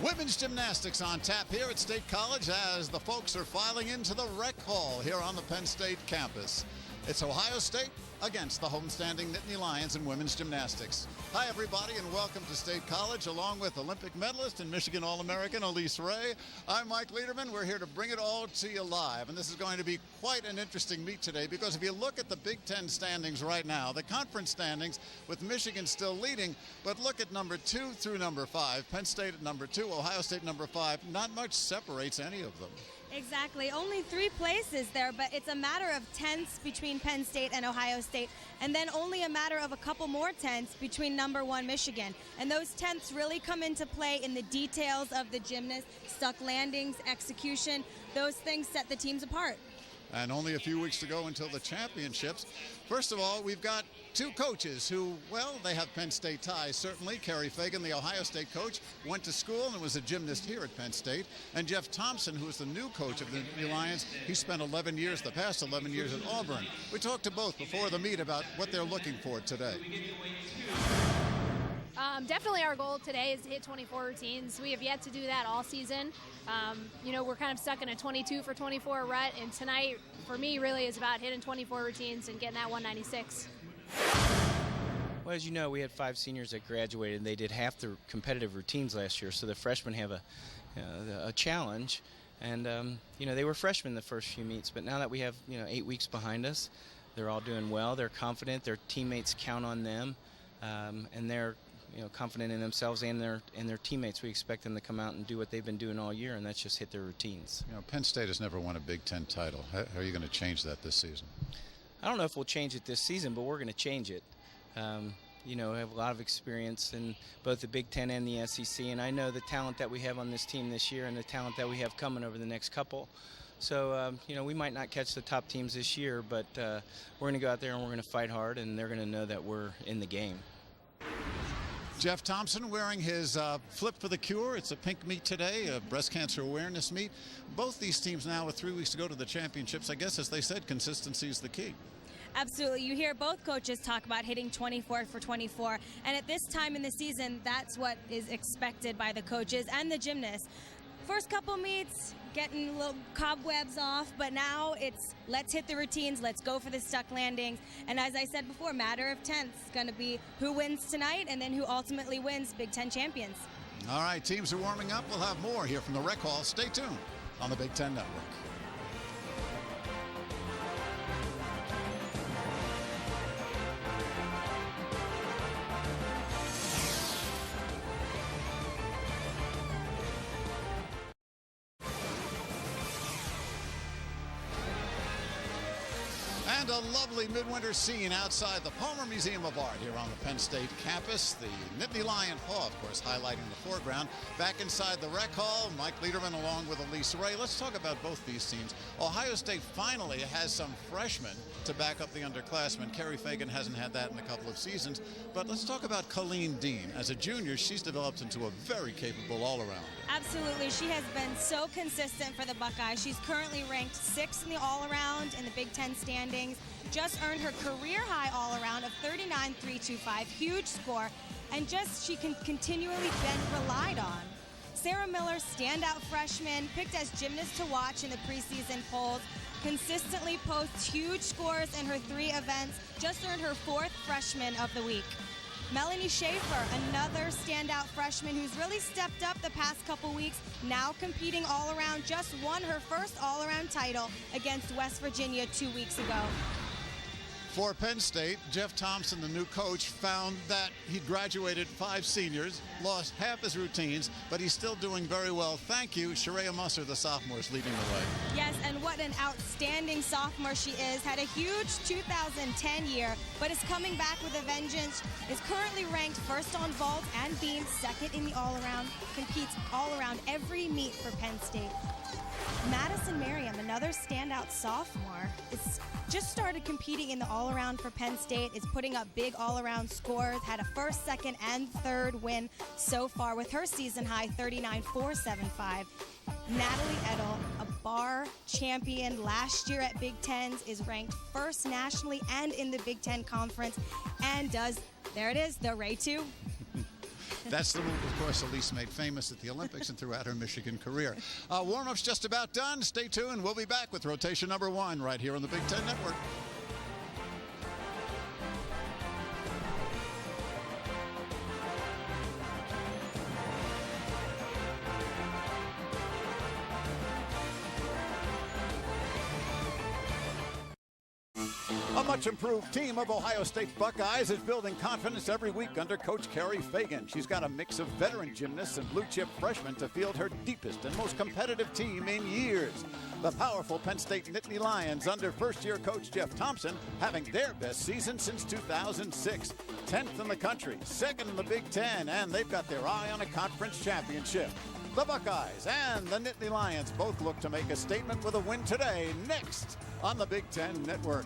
Women's gymnastics on tap here at State College as the folks are filing into the rec hall here on the Penn State campus. It's Ohio State against the homestanding Nittany Lions in women's gymnastics. Hi, everybody, and welcome to State College, along with Olympic medalist and Michigan All-American Elise Ray. I'm Mike Lederman. We're here to bring it all to you live, and this is going to be quite an interesting meet today because if you look at the Big Ten standings right now, the conference standings with Michigan still leading, but look at number 2 through number 5. Penn State at number 2, Ohio State number 5. Not much separates any of them. Exactly. Only 3 places there, but it's a matter of tenths between Penn State and Ohio State, and then only a matter of a couple more tenths between number 1 Michigan. And those tenths really come into play in the details of the gymnast, stuck landings, execution. Those things set the teams apart. And only a few weeks to go until the championships. First of all, we've got 2 coaches who, well, they have Penn State ties, certainly. Kerry Fagan, the Ohio State coach, went to school and was a gymnast here at Penn State. And Jeff Thompson, who is the new coach of the Nittany Lions, he spent the past 11 years at Auburn. We talked to both before the meet about what they're looking for today. Definitely our goal today is to hit 24 routines. We have yet to do that all season. We're kind of stuck in a 22 for 24 rut, and tonight for me really is about hitting 24 routines and getting that 196. Well, as you know, we had 5 seniors that graduated, and they did half the competitive routines last year, so the freshmen have a challenge. And, they were freshmen the first few meets, but now that we have, 8 weeks behind us, they're all doing well. They're confident. Their teammates count on them, and they're confident in themselves and their teammates. We expect them to come out and do what they've been doing all year, and that's just hit their routines. Penn State has never won a Big Ten title. How are you going to change that this season? I don't know if we'll change it this season, but we're going to change it. We have a lot of experience in both the Big Ten and the SEC, and I know the talent that we have on this team this year and the talent that we have coming over the next couple. So, we might not catch the top teams this year, but we're going to go out there and we're going to fight hard, and they're going to know that we're in the game. Jeff Thompson wearing his Flip for the Cure. It's a pink meet today, a breast cancer awareness meet. Both these teams now with 3 weeks to go to the championships. I guess, as they said, consistency is the key. Absolutely. You hear both coaches talk about hitting 24 for 24, and at this time in the season, that's what is expected by the coaches and the gymnasts. First couple meets, getting little cobwebs off, but now it's let's hit the routines, let's go for the stuck landings. And as I said before, matter of tenths, going to be who wins tonight and then who ultimately wins Big Ten champions. All right, teams are warming up. We'll have more here from the Rec Hall. Stay tuned on the Big Ten Network. And a lovely midwinter scene outside the Palmer Museum of Art here on the Penn State campus. The Nittany Lion Paw, of course, highlighting the foreground. Back inside the rec hall, Mike Lederman along with Elise Ray. Let's talk about both these teams. Ohio State finally has some freshmen to back up the underclassmen. Kerry Fagan hasn't had that in a couple of seasons. But let's talk about Colleen Dean. As a junior, she's developed into a very capable all-arounder. Absolutely. She has been so consistent for the Buckeyes. She's currently ranked 6th in the all-around in the Big Ten standings. Just earned her career-high all-around of 39.325, huge score, and she can continually been relied on. Sarah Miller, standout freshman, picked as gymnast to watch in the preseason polls, consistently posts huge scores in her 3 events, just earned her 4th freshman of the week. Melanie Schaefer, another standout freshman who's really stepped up the past couple weeks, now competing all-around, just won her first all-around title against West Virginia 2 weeks ago. For Penn State, Jeff Thompson, the new coach, found that he'd graduated 5 seniors, lost half his routines, but he's still doing very well. Thank you, Sharia Musser, the sophomore, is leading the way. Yes, and what an outstanding sophomore she is. Had a huge 2010 year, but is coming back with a vengeance. Is currently ranked 1st on vault and beam, 2nd in the all-around, competes all-around every meet for Penn State. Madison Merriam, another standout sophomore, is just started competing in the all-around for Penn State, is putting up big all-around scores, had a 1st, 2nd, and 3rd win so far with her season-high 39.475. Natalie Edel, a bar champion last year at Big Tens, is ranked 1st nationally and in the Big Ten Conference, and does, there it is, the Ray 2. That's the move, of course, Elise made famous at the Olympics and throughout her Michigan career. Warm-up's just about done. Stay tuned. We'll be back with rotation number 1 right here on the Big Ten Network. A much improved team of Ohio State Buckeyes is building confidence every week under Coach Carrie Fagan. She's got a mix of veteran gymnasts and blue-chip freshmen to field her deepest and most competitive team in years. The powerful Penn State Nittany Lions under first-year coach Jeff Thompson having their best season since 2006. 10th in the country, 2nd in the Big Ten, and they've got their eye on a conference championship. The Buckeyes and the Nittany Lions both look to make a statement with a win today, next on the Big Ten Network.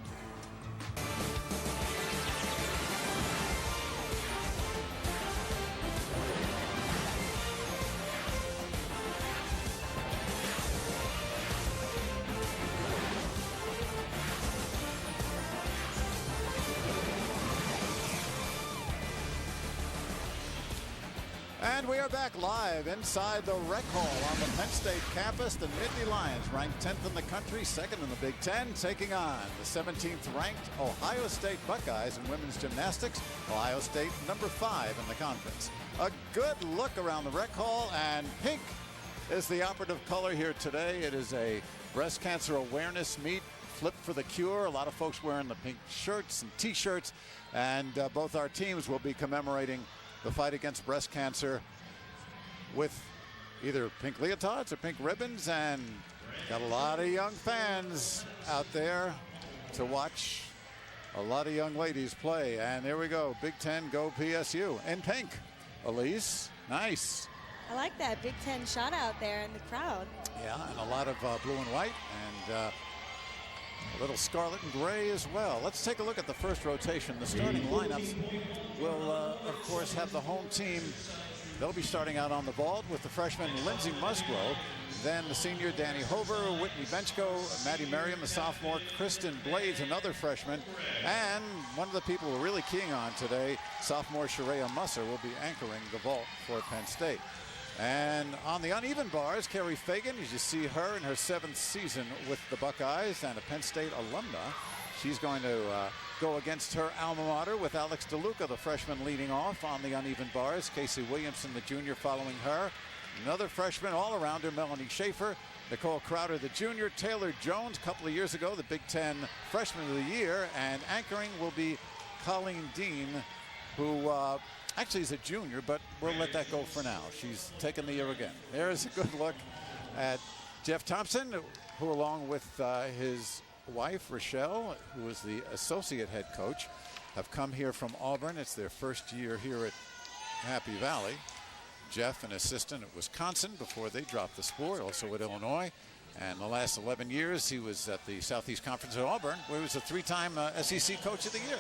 And we are back live inside the Rec Hall on the Penn State campus. The Nittany Lions, ranked 10th in the country, 2nd in the Big Ten, taking on the 17th ranked Ohio State Buckeyes in women's gymnastics. Ohio State number 5 in the conference. A good look around the Rec Hall, and pink is the operative color here today. It is a breast cancer awareness meet, Flip for the Cure. A lot of folks wearing the pink shirts and t-shirts, and both our teams will be commemorating the fight against breast cancer with either pink leotards or pink ribbons, and got a lot of young fans out there to watch a lot of young ladies play. And there we go, Big Ten, go PSU in pink. Elise, nice. I like that Big Ten shot out there in the crowd. Yeah, and a lot of blue and white, and a little scarlet and gray as well. Let's take a look at the first rotation. The starting lineups will, of course, have the home team. They'll be starting out on the vault with the freshman Lindsey Musgrove, then the senior Danny Hover, Whitney Benchko, Maddie Merriam, the sophomore, Kristen Blades, another freshman, and one of the people we're really keying on today, sophomore Sharia Musser, will be anchoring the vault for Penn State. And on the uneven bars, Carrie Fagan, as you see her in her 7th season with the Buckeyes and a Penn State alumna. She's going to go against her alma mater with Alex DeLuca, the freshman, leading off on the uneven bars. Casey Williamson, the junior, following her. Another freshman all-arounder, Melanie Schaefer. Nicole Crowder, the junior. Taylor Jones, a couple of years ago, the Big Ten Freshman of the Year. And anchoring will be Colleen Dean, who actually is a junior, but we'll let that go for now. She's taken the year again. There's a good look at Jeff Thompson, who along with his wife, Rochelle, who is the associate head coach, have come here from Auburn. It's their first year here at Happy Valley. Jeff, an assistant at Wisconsin before they dropped the sport, also at Illinois. And the last 11 years, he was at the Southeast Conference at Auburn, where he was a 3-time SEC Coach of the Year.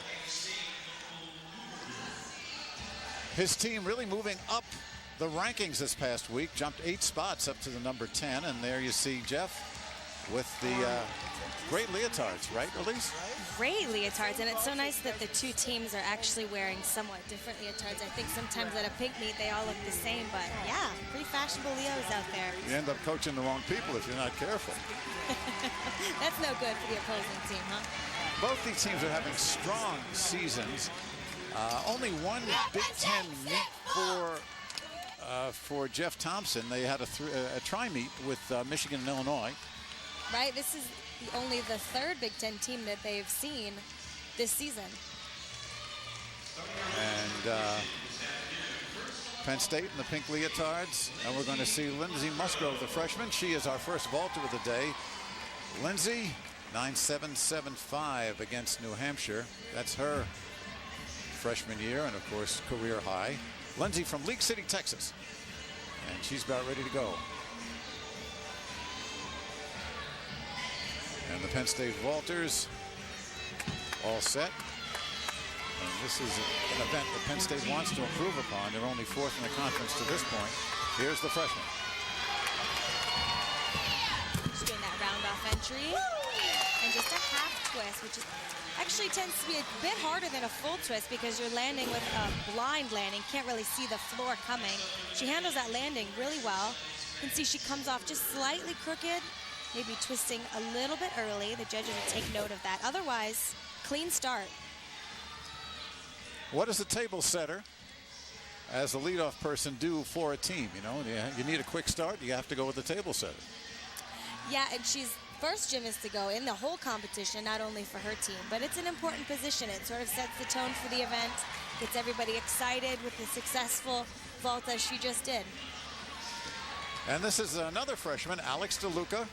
His team really moving up the rankings this past week, jumped 8 spots up to the number 10. And there you see Jeff with the great leotards, right, Elise? Great leotards, and it's so nice that the two teams are actually wearing somewhat different leotards. I think sometimes at a pink meet they all look the same, but yeah, pretty fashionable Leos out there. You end up coaching the wrong people if you're not careful. That's no good for the opposing team, huh? Both these teams are having strong seasons. Only one Big Ten meet for Jeff Thompson. They had a tri-meet with Michigan and Illinois. Right, this is only the 3rd Big Ten team that they've seen this season. And Penn State in the pink leotards. And we're going to see Lindsey Musgrove, the freshman. She is our first vaulter of the day. Lindsey, 9.775 against New Hampshire. That's her freshman year and, of course, career high. Lindsey from League City, Texas. And she's about ready to go. And the Penn State vaulters all set. And this is an event that Penn State wants to improve upon. They're only 4th in the conference to this point. Here's the freshman. Just doing that round off entry. And just a half twist, which is actually tends to be a bit harder than a full twist because you're landing with a blind landing. Can't really see the floor coming. She handles that landing really well. You can see she comes off just slightly crooked, maybe twisting a little bit early. The judges will take note of that. Otherwise, clean start. What does the table setter as a leadoff person do for a team? You know, you need a quick start. You have to go with the table setter. Yeah, and she's first gymnast to go in the whole competition, not only for her team, but it's an important position. It sort of sets the tone for the event, gets everybody excited with the successful vault as she just did. And this is another freshman, Alex DeLuca.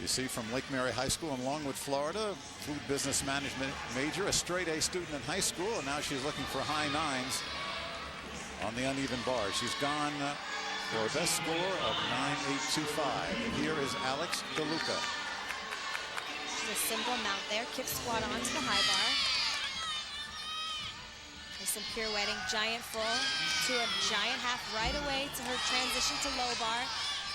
You see, from Lake Mary High School in Longwood, Florida, food business management major, a straight A student in high school, and now she's looking for high nines on the uneven bar. She's gone for a best score of 9.825. Here is Alex DeLuca. She's a single mount there, kick squat onto the high bar. There's some pirouetting, giant full to a giant half right away to her transition to low bar.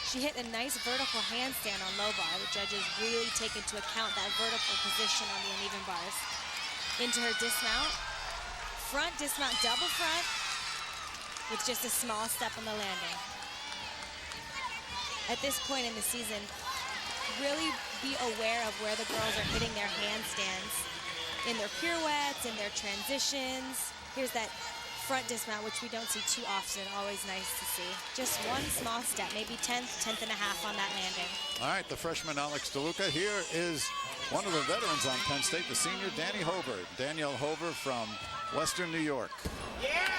She hit a nice vertical handstand on low bar. The judges really take into account that vertical position on the uneven bars. Into her dismount. Front dismount, double front with just a small step on the landing. At this point in the season, really be aware of where the girls are hitting their handstands in their pirouettes, in their transitions. Here's that front dismount, which we don't see too often. Always nice to see. Just one small step, maybe 10th and a half on that landing. All right, the freshman Alex DeLuca. Here is one of the veterans on Penn State, the senior Danny Hover. Danielle Hover from Western New York. Yeah!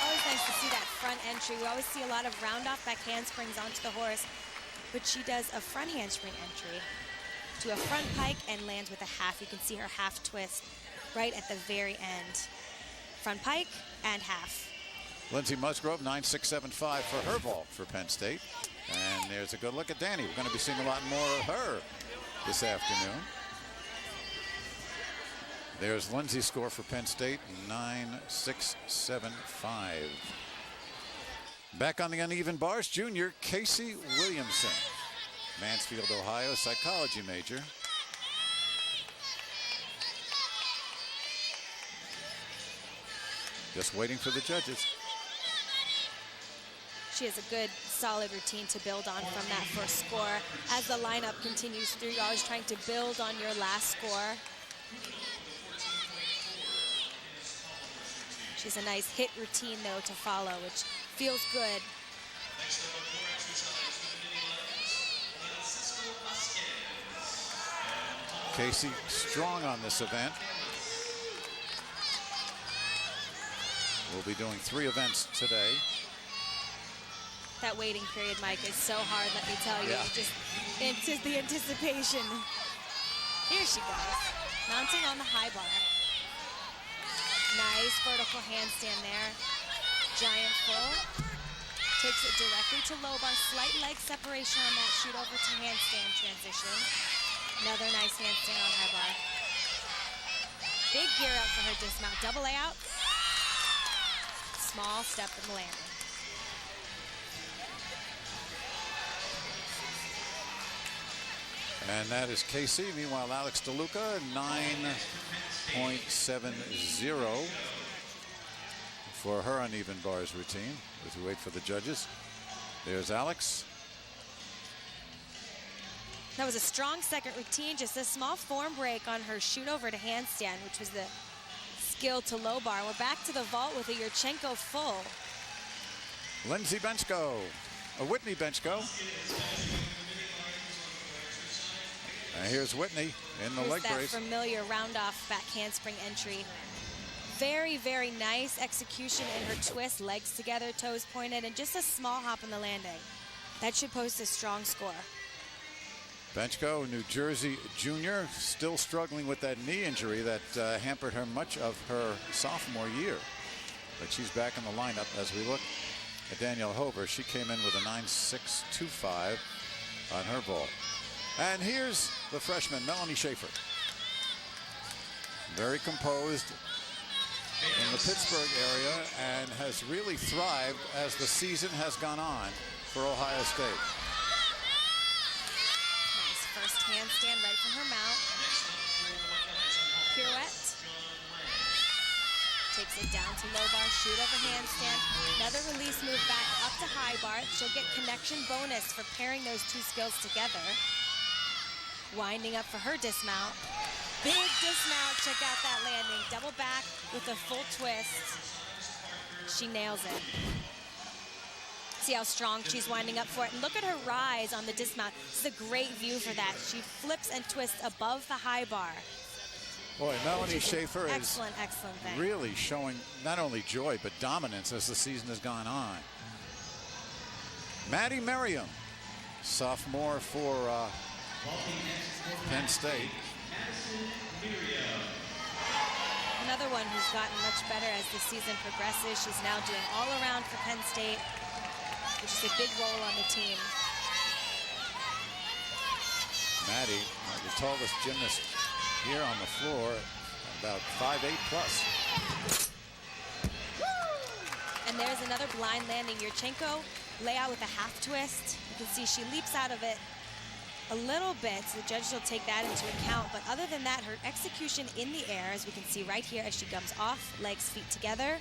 Always nice to see that front entry. We always see a lot of round-off back handsprings onto the horse, but she does a front handspring entry to a front pike and lands with a half. You can see her half twist right at the very end. Front pike and half. Lindsay Musgrove, 9.675 for her vault for Penn State. And there's a good look at Danny. We're going to be seeing a lot more of her this afternoon. There's Lindsay's score for Penn State, 9.675. Back on the uneven bars, junior Casey Williamson, Mansfield, Ohio, psychology major. Just waiting for the judges. She has a good, solid routine to build on from that first score. As the lineup continues through, you're always trying to build on your last score. She's a nice hit routine, though, to follow, which feels good. Casey strong on this event. We'll be doing 3 events today. That waiting period, Mike, is so hard, let me tell you. Yeah. Just the anticipation. Here she goes, mounting on the high bar. Nice vertical handstand there. Giant full. Takes it directly to low bar. Slight leg separation on that shoot over to handstand transition. Another nice handstand on high bar. Big gear up for her dismount. Double layout. Small step in the landing. And that is Casey. Meanwhile, Alex DeLuca, 9.70 for her uneven bars routine as we wait for the judges. There's Alex. That was a strong second routine, just a small form break on her shoot over to handstand, which was the skill to low bar. We're back to the vault with a Yurchenko full. Lindsay Benchko, Whitney Benchko. And here's Whitney in the leg that brace. Familiar round-off back handspring entry. Very, very nice execution in her twist, legs together, toes pointed, and just a small hop in the landing. That should post a strong score. Benchko, New Jersey junior, still struggling with that knee injury that hampered her much of her sophomore year. But she's back in the lineup as we look at Danielle Hover. She came in with a 9.625 on her vault. And here's the freshman, Melanie Schaefer. Very composed in the Pittsburgh area and has really thrived as the season has gone on for Ohio State. Nice first handstand right from her mount. pirouette. Takes it down to low bar, shoot over handstand. Another release move back up to high bar. She'll get connection bonus for pairing those two skills together. Winding up for her dismount. Big dismount, check out that landing. Double back with a full twist. She nails it. See how strong she's winding up for it. And look at her rise on the dismount. This is a great view for that. She flips and twists above the high bar. Boy, Melanie Schaefer is excellent thing. Really showing not only joy, but dominance as the season has gone on. Maddie Merriam, sophomore for Penn State. Another one who's gotten much better as the season progresses. She's now doing all around for Penn State, which is a big role on the team. Maddie, the tallest gymnast here on the floor, about 5'8" plus. And there's another blind landing. Yurchenko layout with a half twist. You can see she leaps out of it a little bit, so the judges will take that into account. But other than that, her execution in the air, as we can see right here as she comes off, legs, feet together.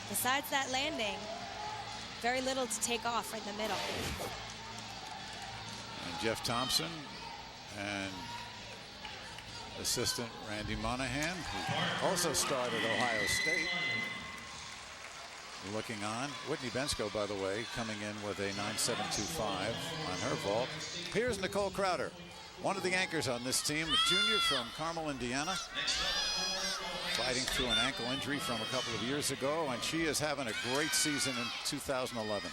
Besides that landing, very little to take off right in the middle. And Jeff Thompson and assistant Randy Monahan, who also starred at Ohio State, looking on. Whitney Bensko, by the way, coming in with a 9.725 on her vault. Here's Nicole Crowder, one of the anchors on this team, a junior from Carmel, Indiana, fighting through an ankle injury from a couple of years ago, and she is having a great season in 2011.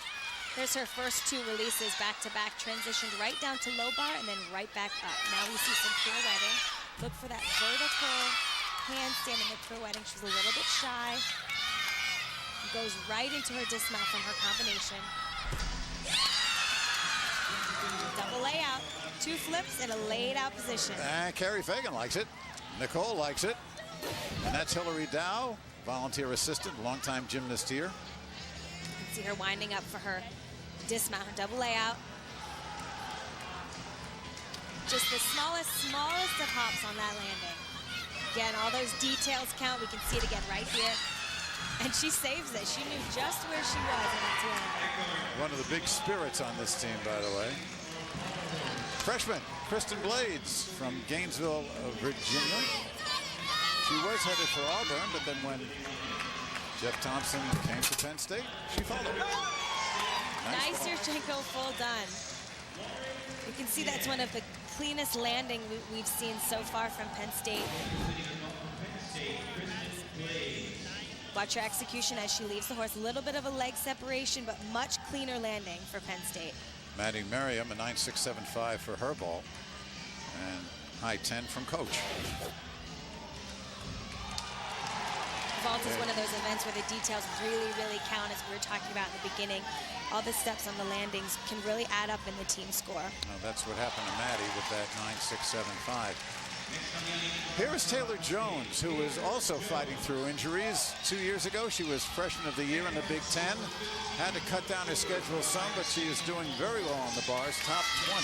There's her first two releases back-to-back, transitioned right down to low bar and then right back up. Now we see some pirouetting. Look for that vertical handstand in the pirouetting. She's a little bit shy. Goes right into her dismount from her combination. Double layout, two flips in a laid out position. And Carrie Fagan likes it. Nicole likes it. And that's Hillary Dow, volunteer assistant, longtime gymnast here. You can see her winding up for her dismount, her double layout. Just the smallest of hops on that landing. Again, all those details count. We can see it again right here. And she saves it. She knew just where she was in that landing. One of the big spirits on this team, by the way. Freshman Kristen Blades from Gainesville, Virginia. She was headed for Auburn, but then when Jeff Thompson came to Penn State, she followed. Nice Yurchenko full done. You can see that's one of the cleanest landing we've seen so far from Penn State. Watch her execution as she leaves the horse. A little bit of a leg separation, but much cleaner landing for Penn State. Maddie Merriam, a 9.675 for her ball, and high 10 from coach. Vault is one of those events where the details really count, as we were talking about in the beginning. All the steps on the landings can really add up in the team score. Well, that's what happened to Maddie with that 9.675. Here's Taylor Jones, who is also fighting through injuries. 2 years ago, she was Freshman of the Year in the Big Ten. Had to cut down her schedule some, but she is doing very well on the bars, top 20.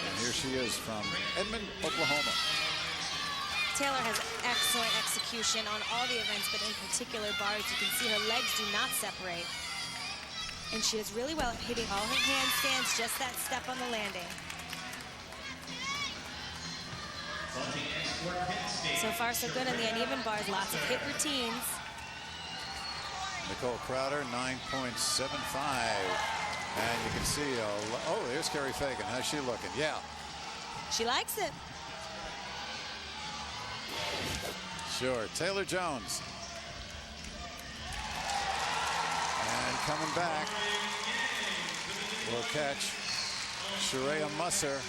And here she is from Edmond, Oklahoma. Taylor has excellent execution on all the events, but in particular bars. You can see her legs do not separate. And she is really well at hitting all her handstands, just that step on the landing. So far, so good on the uneven bars. Lots of hit routines. Nicole Crowder, 9.75. And you can see, oh, there's Carrie Fagan. How's she looking? Yeah. She likes it. Sure. Taylor Jones. And coming back. We'll catch Sharia Musser.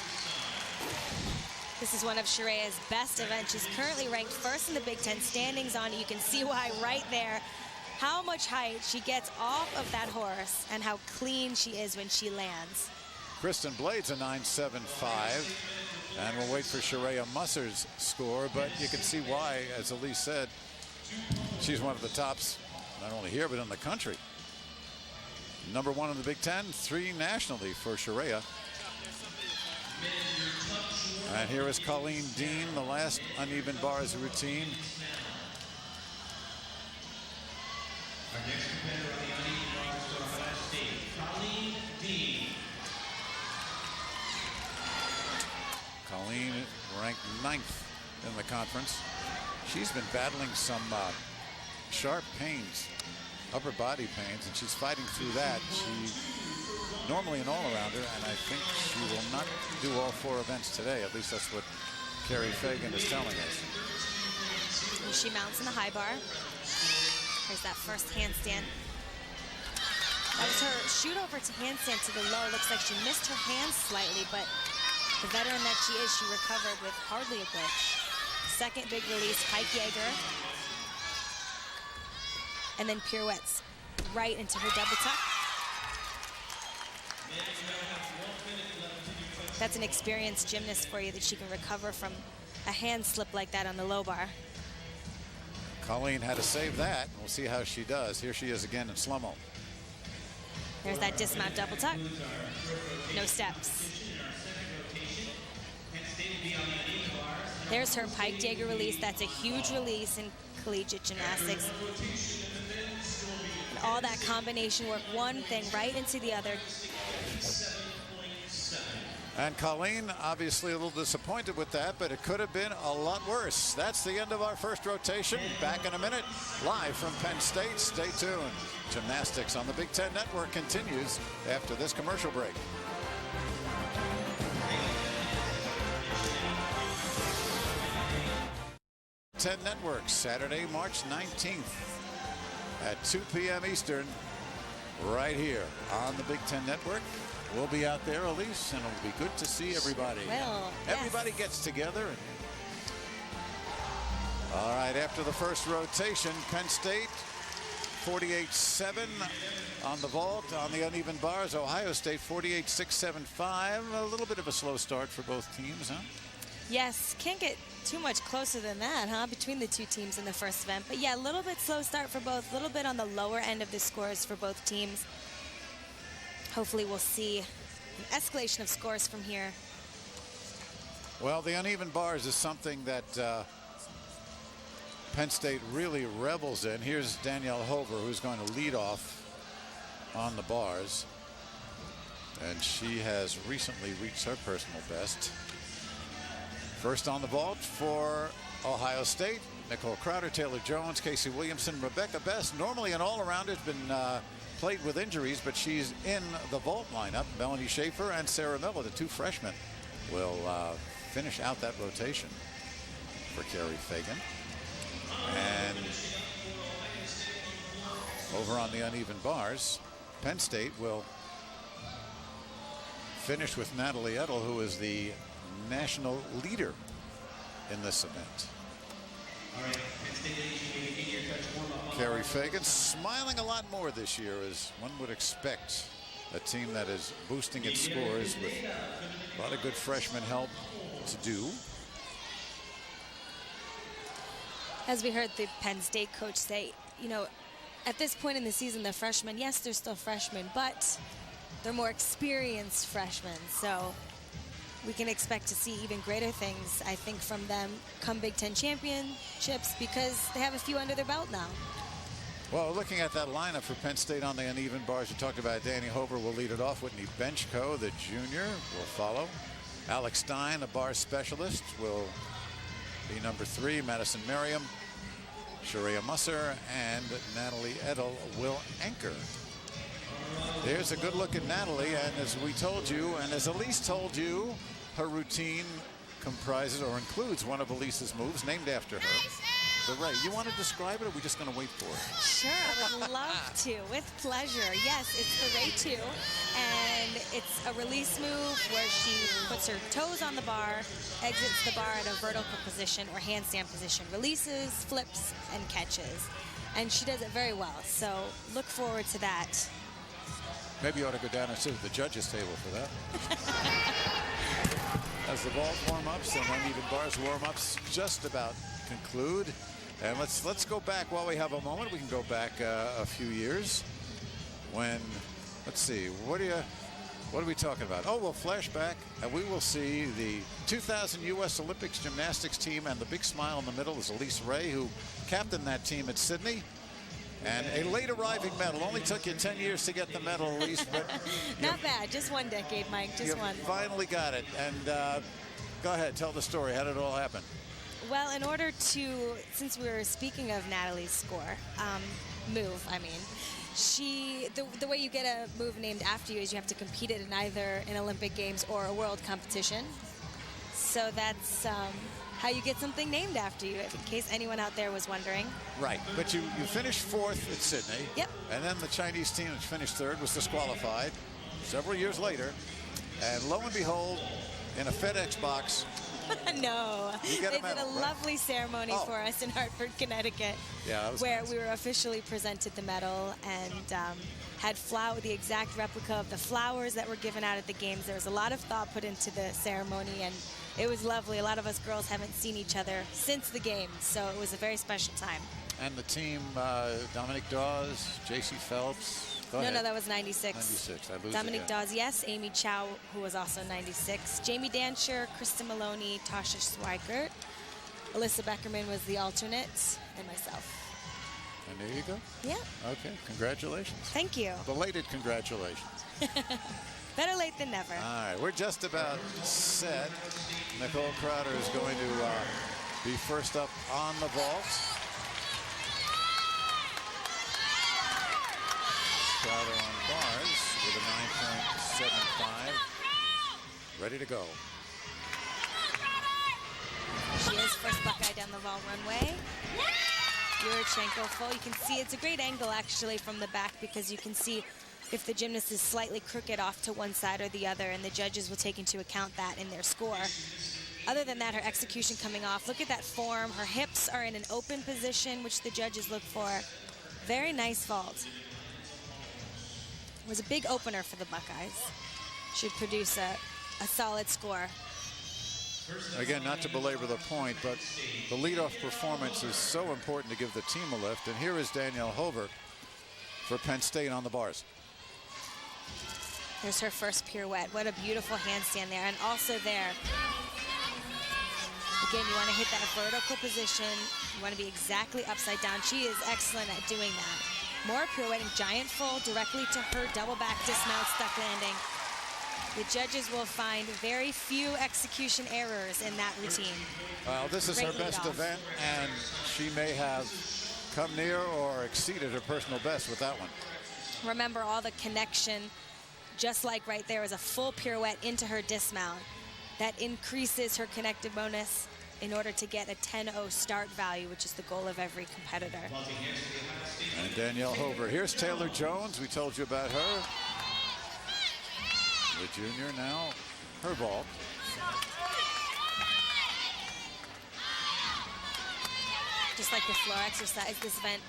This is one of Sharea's best events. She's currently ranked first in the Big Ten standings on it. You can see why right there. How much height she gets off of that horse and how clean she is when she lands. Kristen Blades a 9.75. And we'll wait for Sharia Musser's score, but you can see why, as Elise said, she's one of the tops, not only here, but in the country. Number one in the Big Ten, 3 nationally for Sharia. And here is Colleen Dean, the last uneven bars routine. Our next competitor on the uneven bars for Ohio State, Colleen Dean. Colleen ranked 9th in the conference. She's been battling some sharp pains, upper body pains, and she's fighting through that. She normally an all-arounder, and I think she will not do all 4 events today. At least that's what Carrie Fagan is telling us. And she mounts in the high bar. There's that first handstand. That was her shoot over to handstand to the low. Looks like she missed her hands slightly, but the veteran that she is, she recovered with hardly a glitch. Second big release, Pike Jaeger. And then pirouettes right into her double tuck. That's an experienced gymnast for you, that she can recover from a hand slip like that on the low bar. Colleen had to save that. We'll see how she does. Here she is again in slow-mo. There's that dismount double tuck. No steps. There's her Pike Jaeger release. That's a huge release in collegiate gymnastics. And all that combination work, one thing right into the other. And Colleen obviously a little disappointed with that, but it could have been a lot worse. That's the end of our first rotation. Back in a minute, live from Penn State. Stay tuned. Gymnastics on the Big Ten Network continues after this commercial break. Penn Network, Saturday, March 19th at 2 p.m. Eastern, right here on the Big Ten Network. We'll be out there, Elise, and it'll be good to see everybody. Well, everybody gets together. All right, after the first rotation, Penn State 48-7 on the vault. On the uneven bars, Ohio State 48-6-7-5. A little bit of a slow start for both teams, huh? Yes, can't get too much closer than that, huh, between the two teams in the first event. But yeah, a little bit slow start for both, a little bit on the lower end of the scores for both teams. Hopefully we'll see an escalation of scores from here. Well, the uneven bars is something that Penn State really revels in. Here's Danielle Hover, who's going to lead off on the bars. And she has recently reached her personal best. First on the vault for Ohio State, Nicole Crowder, Taylor Jones, Casey Williamson, Rebecca Best. Normally an all-arounder, has been plagued with injuries, but she's in the vault lineup. Melanie Schaefer and Sarah Miller, the 2 freshmen, will finish out that rotation for Carrie Fagan. And over on the uneven bars, Penn State will finish with Natalie Edel, who is the national leader in this event. Carrie Fagan smiling a lot more this year, as one would expect. A team that is boosting its scores with a lot of good freshman help to do. As we heard the Penn State coach say, you know, at this point in the season, the freshmen, yes, they're still freshmen, but they're more experienced freshmen. So we can expect to see even greater things, I think, from them come Big Ten championships, because they have a few under their belt now. Well, looking at that lineup for Penn State on the uneven bars, you talked about Danny Hover will lead it off. Whitney Benchko, the junior, will follow. Alex Stein, the bar specialist, will be number 3. Madison Merriam, Sharia Musser, and Natalie Edel will anchor. There's a good look at Natalie, and as we told you, and as Elise told you, her routine comprises or includes one of Elise's moves named after her, the Ray. You want to describe it, or are we just going to wait for it? Sure, I would love to, with pleasure. Yes, it's the Ray 2, and it's a release move where she puts her toes on the bar, exits the bar at a vertical position or handstand position, releases, flips, and catches. And she does it very well, so look forward to that. Maybe you ought to go down and sit at the judges' table for that. As the vault warm-ups and uneven bars warm-ups just about conclude. And let's go back while we have a moment. We can go back a few years when, let's see, what What are we talking about? Oh, we'll flash back, and we will see the 2000 U.S. Olympics gymnastics team, and the big smile in the middle is Elise Ray, who captained that team at Sydney. And a late arriving medal. Only took you 10 years to get the medal, Elise, but not bad. Just one decade, Mike. Just one. Finally got it. And go ahead, tell the story. How did it all happen? Well, in order to, since we were speaking of Natalie's score, move, I mean, the way you get a move named after you is you have to compete it in either an Olympic Games or a world competition. So that's how you get something named after you, in case anyone out there was wondering. Right, but you finished 4th at Sydney. Yep. And then the Chinese team that finished 3rd was disqualified several years later. And lo and behold, in a FedEx box, no, they did a lovely ceremony for us in Hartford, Connecticut, where we were officially presented the medal and had the exact replica of the flowers that were given out at the games. There was a lot of thought put into the ceremony, and it was lovely. A lot of us girls haven't seen each other since the games, so it was a very special time. And the team, Dominic Dawes, J.C. Phelps. Go ahead. No, that was 96. 96, I lose Dominic it, Dawes, yes. Amy Chow, who was also 96. Jamie Dancher, Krista Maloney, Tasha Swigert. Alyssa Beckerman was the alternate, and myself. And there you go. Yeah. Okay, congratulations. Thank you. Belated congratulations. Better late than never. All right, we're just about set. Nicole Crowder is going to be first up on the vault. Crowder on bars with a 9.75. Ready to go. She is first Buckeye down the vault runway. Yurchenko full. You can see it's a great angle actually from the back, because you can see if the gymnast is slightly crooked off to one side or the other, and the judges will take into account that in their score. Other than that, her execution coming off. Look at that form. Her hips are in an open position, which the judges look for. Very nice vault. It was a big opener for the Buckeyes. Should produce a solid score. Again, not to belabor the point, but the leadoff performance is so important to give the team a lift. And here is Danielle Hover for Penn State on the bars. There's her first pirouette. What a beautiful handstand there. And also there, again, you want to hit that vertical position. You want to be exactly upside down. She is excellent at doing that. More pirouetting, giant full directly to her double back dismount stuck landing. The judges will find very few execution errors in that routine. Well, this is her best event, and she may have come near or exceeded her personal best with that one. Remember all the connection, just like right there is a full pirouette into her dismount. That increases her connected bonus in order to get a 10-0 start value, which is the goal of every competitor. And Danielle Hover. Here's Taylor Jones. We told you about her. The junior now, her vault. Just like the floor exercise, this event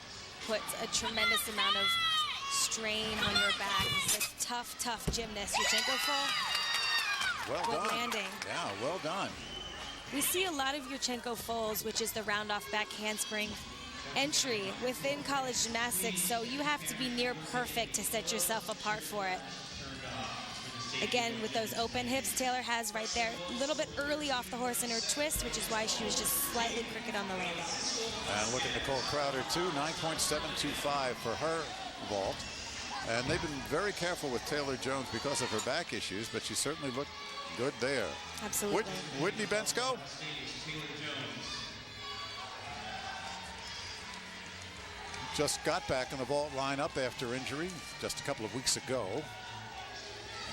puts a tremendous amount of strain on your back. It's a tough, tough gymnast. Yurchenko full. Well Good done. landing. Yeah, well done. We see a lot of Yurchenko fulls, which is the round off back handspring entry within college gymnastics, so you have to be near perfect to set yourself apart for it. Again, with those open hips, Taylor has right there a little bit early off the horse in her twist, which is why she was just slightly crooked on the landing. And look at Nicole Crowder, too, 9.725 for her vault. And they've been very careful with Taylor Jones because of her back issues, but she certainly looked good there. Absolutely. Whitney Bensko. Just got back in the vault lineup after injury just a couple of weeks ago.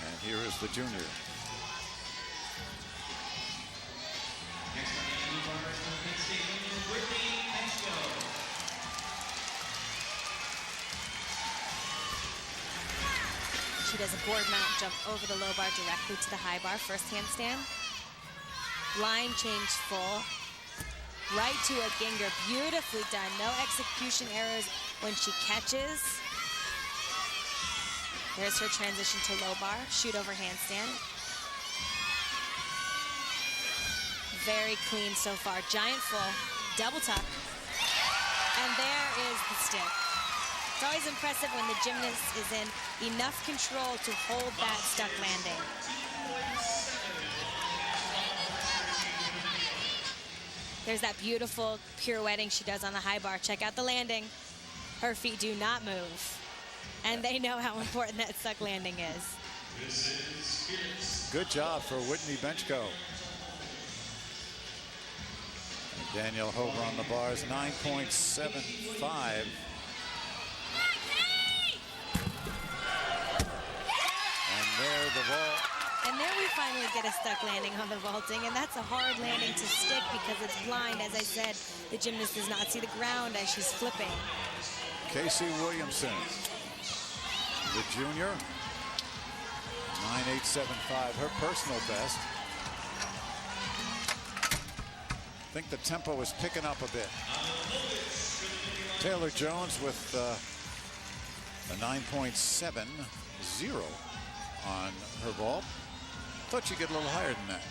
And here is the junior. She does a board mount jump over the low bar directly to the high bar, first handstand. Line change full. Right to a Ginger, beautifully done. No execution errors when she catches. There's her transition to low bar, shoot over handstand. Very clean so far. Giant full, double tuck. And there is the stick. It's always impressive when the gymnast is in enough control to hold that stuck landing. There's that beautiful pirouetting she does on the high bar. Check out the landing. Her feet do not move. And they know how important that stuck landing is. Good job for Whitney Benchko. And Danielle Hover on the bars, 9.75. And there the vault. And there we finally get a stuck landing on the vaulting, and that's a hard landing to stick because it's blind. As I said, the gymnast does not see the ground as she's flipping. Casey Williamson, the junior, 9.875, her personal best. I think the tempo is picking up a bit. Taylor Jones with a 9.70 on her vault. Thought she'd get a little higher than that.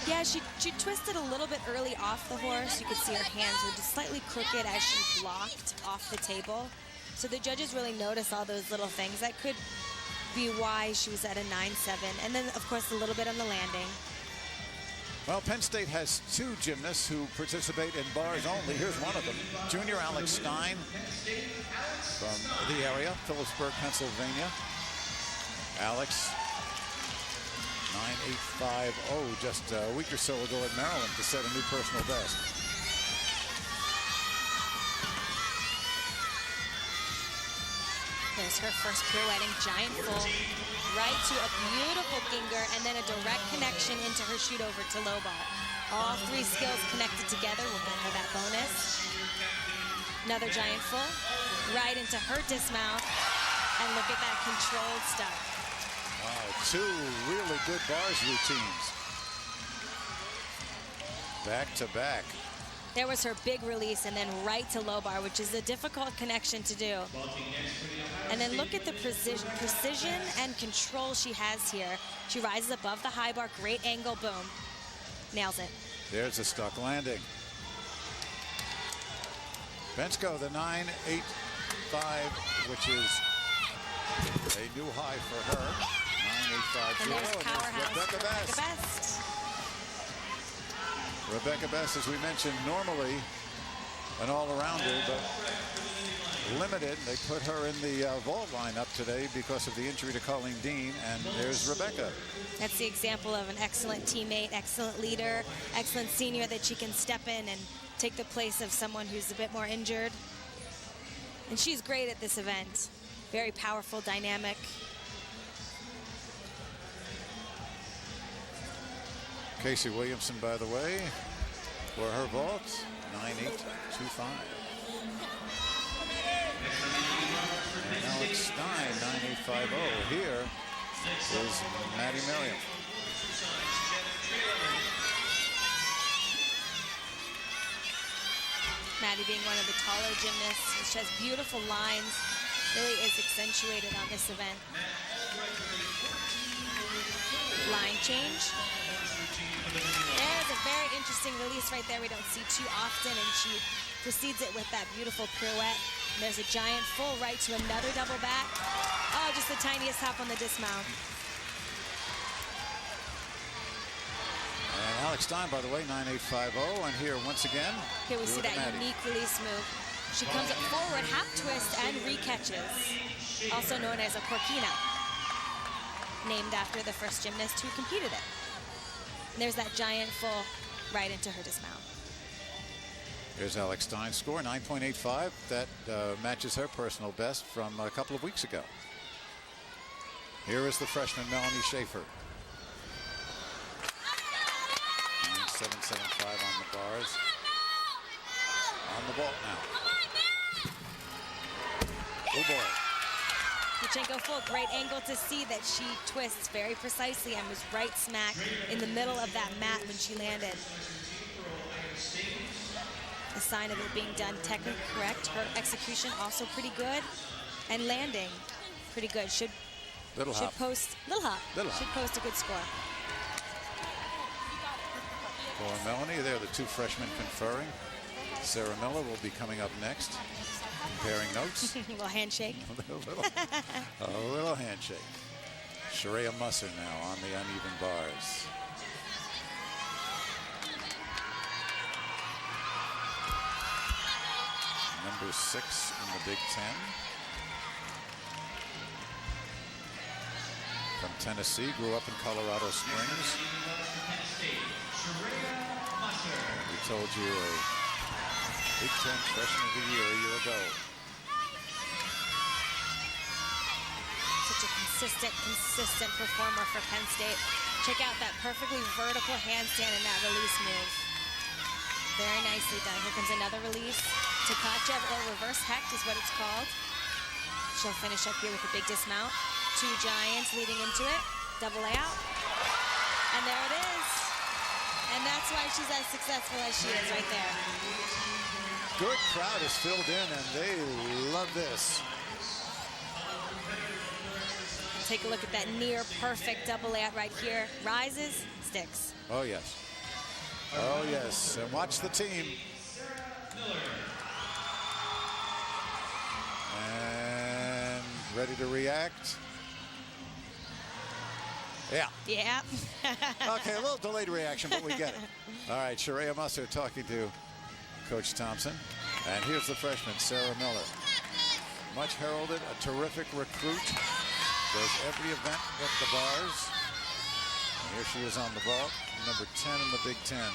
Yeah, she twisted a little bit early off the horse. You could see her hands were just slightly crooked as she blocked off the table. So the judges really noticed all those little things. That could be why she was at a 9.7. And then, of course, a little bit on the landing. Well, Penn State has two gymnasts who participate in bars only. Here's one of them, junior Alex Stein from the area, Phillipsburg, Pennsylvania. Alex, 9.850 just a week or so ago at Maryland to set a new personal best. There's her first pirouetting giant full, right to a beautiful finger, and then a direct connection into her shoot over to low bar. All three skills connected together will get her that bonus. Another giant full, right into her dismount, and look at that controlled stuff. Wow, two really good bars routines. Back to back. There was her big release and then right to low bar, which is a difficult connection to do. And then look at the precision and control she has here. She rises above the high bar, great angle, boom. Nails it. There's a stuck landing. Benchko, the 9.85, which is a new high for her. 9.850. And there's powerhouse Rebecca Best. Rebecca Best, as we mentioned, normally an all-arounder, but limited. They put her in the vault lineup today because of the injury to Colleen Dean, and there's Rebecca. That's the example of an excellent teammate, excellent leader, excellent senior that she can step in and take the place of someone who's a bit more injured. And she's great at this event. Very powerful, dynamic. Casey Williamson, by the way, for her vault, 9.825. And Alex Stein, 9.850. Here is Maddie Merriam. Maddie being one of the taller gymnasts, which has beautiful lines, really is accentuated on this event. Line change. There's a very interesting release right there we don't see too often, and she precedes it with that beautiful pirouette. And there's a giant full right to another double back. Oh, just the tiniest hop on the dismount. And Alex Stein, by the way, 9.850. And here, once again, here we see that unique release move. She comes up forward, half twist, and re-catches. Also known as a corkina, named after the first gymnast who competed it. And there's that giant full right into her dismount. Here's Alex Stein's score, 9.85. That matches her personal best from a couple of weeks ago. Here is the freshman, Melanie Schaefer. 9.775 on the bars. On the vault now. Oh boy. Yurchenko full, great angle to see that she twists very precisely and was right smack in the middle of that mat when she landed. A sign of it being done technically correct. Her execution also pretty good, and landing pretty good. Should post should post a good score. For Melanie, there the two freshmen conferring. Sarah Miller will be coming up next, comparing notes. A little handshake. a little handshake. Sharia Musser now on the uneven bars. Number 6 in the Big Ten. From Tennessee, grew up in Colorado Springs. We told you a Big Ten Freshman of the Year a year ago. Such a consistent performer for Penn State. Check out that perfectly vertical handstand and that release move. Very nicely done. Here comes another release. Tkachev, or reverse hect is what it's called. She'll finish up here with a big dismount. 2 giants leading into it. Double layout. And there it is. And that's why she's as successful as she is right there. Good crowd is filled in, and they love this. Take a look at that near perfect double layout right here. Rises, sticks. Oh, yes. Oh, yes. And watch the team. And ready to react. Yeah. Yeah. Okay, a little delayed reaction, but we get it. All right, Sharia Musser talking to Coach Thompson. And here's the freshman, Sarah Miller. Much heralded, a terrific recruit. Does every event with the bars. And here she is on the vault, number 10 in the Big Ten.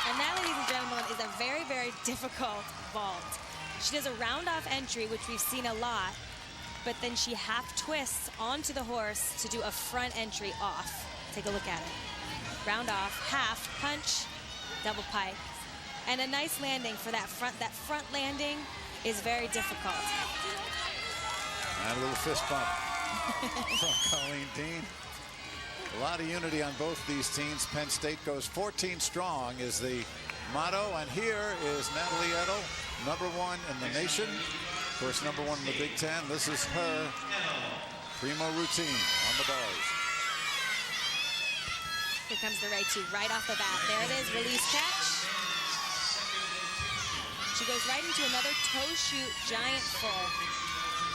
And that, ladies and gentlemen, is a very, very difficult vault. She does a round-off entry, which we've seen a lot, but then she half twists onto the horse to do a front entry off. Take a look at it. Round off, half, punch, double pike. And a nice landing for that front. That front landing is very difficult. And a little fist bump from Colleen Dean. A lot of unity on both these teams. Penn State goes 14 strong is the motto. And here is Natalie Edel, number 1 in the nation. Of course, number 1 in the Big Ten. This is her primo routine on the bars. Here comes the right 2 right off the bat. There it is, release catch. She goes right into another toe shoot giant full,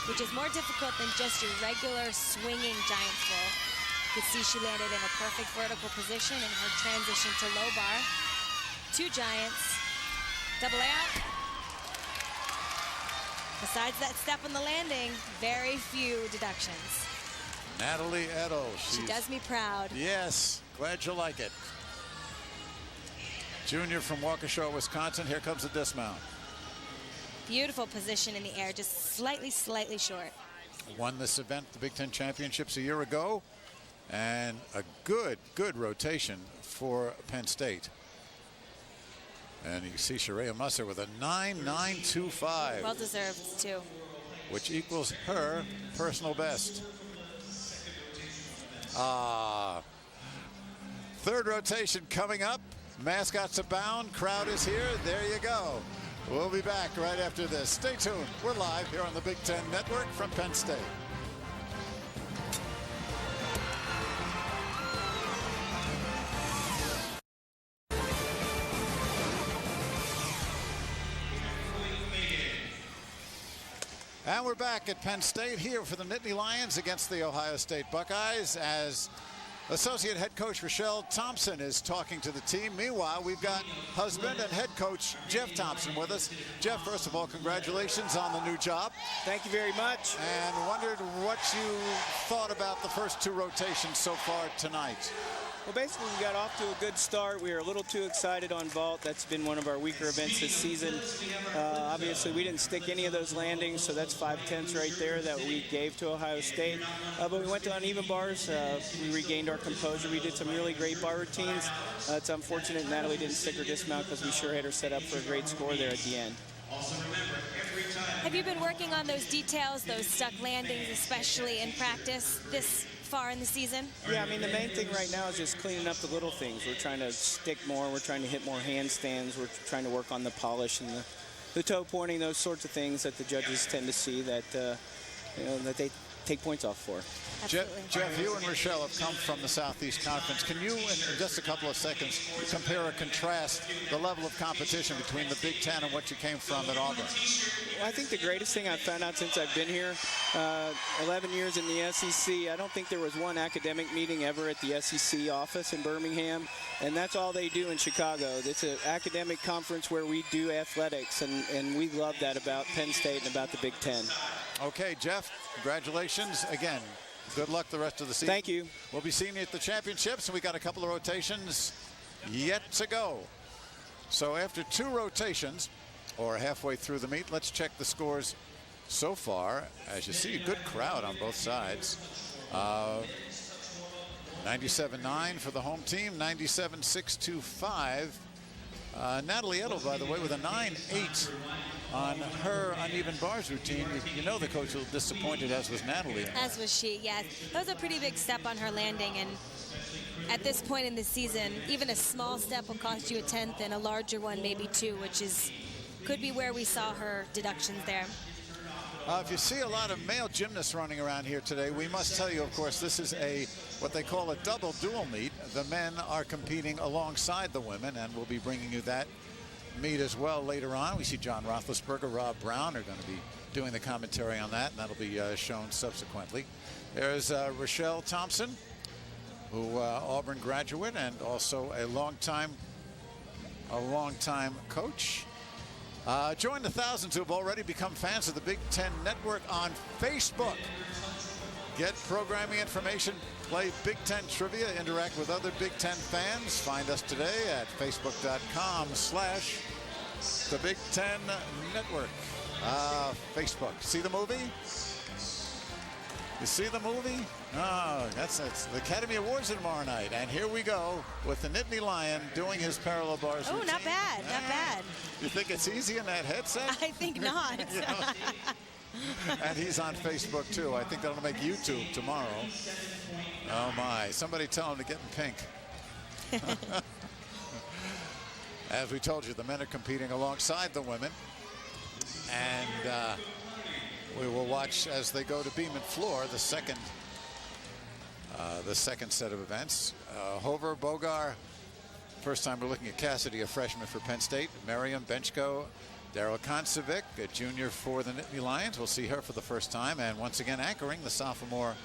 which is more difficult than just your regular swinging giant full. You can see she landed in a perfect vertical position in her transition to low bar. 2 giants, double out. Besides that step on the landing, very few deductions. Natalie Edel. She does me proud. Yes, glad you like it. Junior from Waukesha, Wisconsin. Here comes the dismount. Beautiful position in the air, just slightly short. Won this event, the Big Ten Championships, a year ago. And a good rotation for Penn State. And you see Sharia Musser with a 9.925. Well deserved, too. Which equals her personal best. Third rotation coming up. Mascots abound. Crowd is here. There you go. We'll be back right after this. Stay tuned. We're live here on the Big Ten Network from Penn State. And we're back at Penn State here for the Nittany Lions against the Ohio State Buckeyes as Associate Head Coach Rochelle Thompson is talking to the team. Meanwhile, we've got husband and head coach Jeff Thompson with us. Jeff, first of all, congratulations on the new job. Thank you very much. And wondered what you thought about the first 2 rotations so far tonight. Well, basically, we got off to a good start. We were a little too excited on vault. That's been one of our weaker events this season. Obviously, we didn't stick any of those landings, so that's 5/10 right there that we gave to Ohio State. But we went to uneven bars. We regained our composure. We did some really great bar routines. It's unfortunate Natalie didn't stick her dismount because we sure had her set up for a great score there at the end. Have you been working on those details, those stuck landings, especially in practice this far in the season? Yeah, I mean, the main thing right now is just cleaning up the little things. We're trying to stick more. We're trying to hit more handstands. We're trying to work on the polish and the toe pointing, those sorts of things that the judges tend to see that, that they take points off for. Jeff, you and Rochelle have come from the Southeast Conference. Can you, in just a couple of seconds, compare or contrast the level of competition between the Big Ten and what you came from at Auburn? Well, I think the greatest thing I've found out since I've been here, 11 years in the SEC, I don't think there was one academic meeting ever at the SEC office in Birmingham, and that's all they do in Chicago. It's an academic conference where we do athletics, and we love that about Penn State and about the Big Ten. Okay, Jeff, congratulations again. Good luck the rest of the season. Thank you. We'll be seeing you at the championships, and we got a couple of rotations yet to go. So after 2 rotations, or halfway through the meet, let's check the scores so far. As you see, a good crowd on both sides. 97-9 for the home team, 97-625. Natalie Edel, by the way, with a 9-8 on her uneven bars routine. You know the coach was disappointed, as was Natalie. As was she, yes. That was a pretty big step on her landing, and at this point in the season, even a small step will cost you a 10th, and a larger one maybe 2, which could be where we saw her deductions there. If you see a lot of male gymnasts running around here today, we must tell you, of course, this is what they call a double dual meet. The men are competing alongside the women, and we'll be bringing you that meet as well later on. We see John Roethlisberger, Rob Brown are going to be doing the commentary on that, and that'll be shown subsequently. There's Rochelle Thompson, who Auburn graduate and also a longtime coach. Join the thousands who have already become fans of the Big Ten Network on Facebook. Get programming information, play Big Ten trivia, interact with other Big Ten fans. Find us today at facebook.com/the Big Ten Network. Facebook. See the movie? You see the movie? Oh, that's the Academy Awards tomorrow night. And here we go with the Nittany Lion doing his parallel bars routine. Not bad, not bad. You think it's easy in that headset? I think not. You know? And he's on Facebook, too. I think that'll make YouTube tomorrow. Oh, my. Somebody tell him to get in pink. As we told you, the men are competing alongside the women. And we will watch as they go to beam and floor, the second set of events. Hover, Bogar. First time we're looking at Cassidy, a freshman for Penn State. Miriam Benchko, Daryl Koncevic, a junior for the Nittany Lions. We'll see her for the first time. And once again anchoring, the sophomore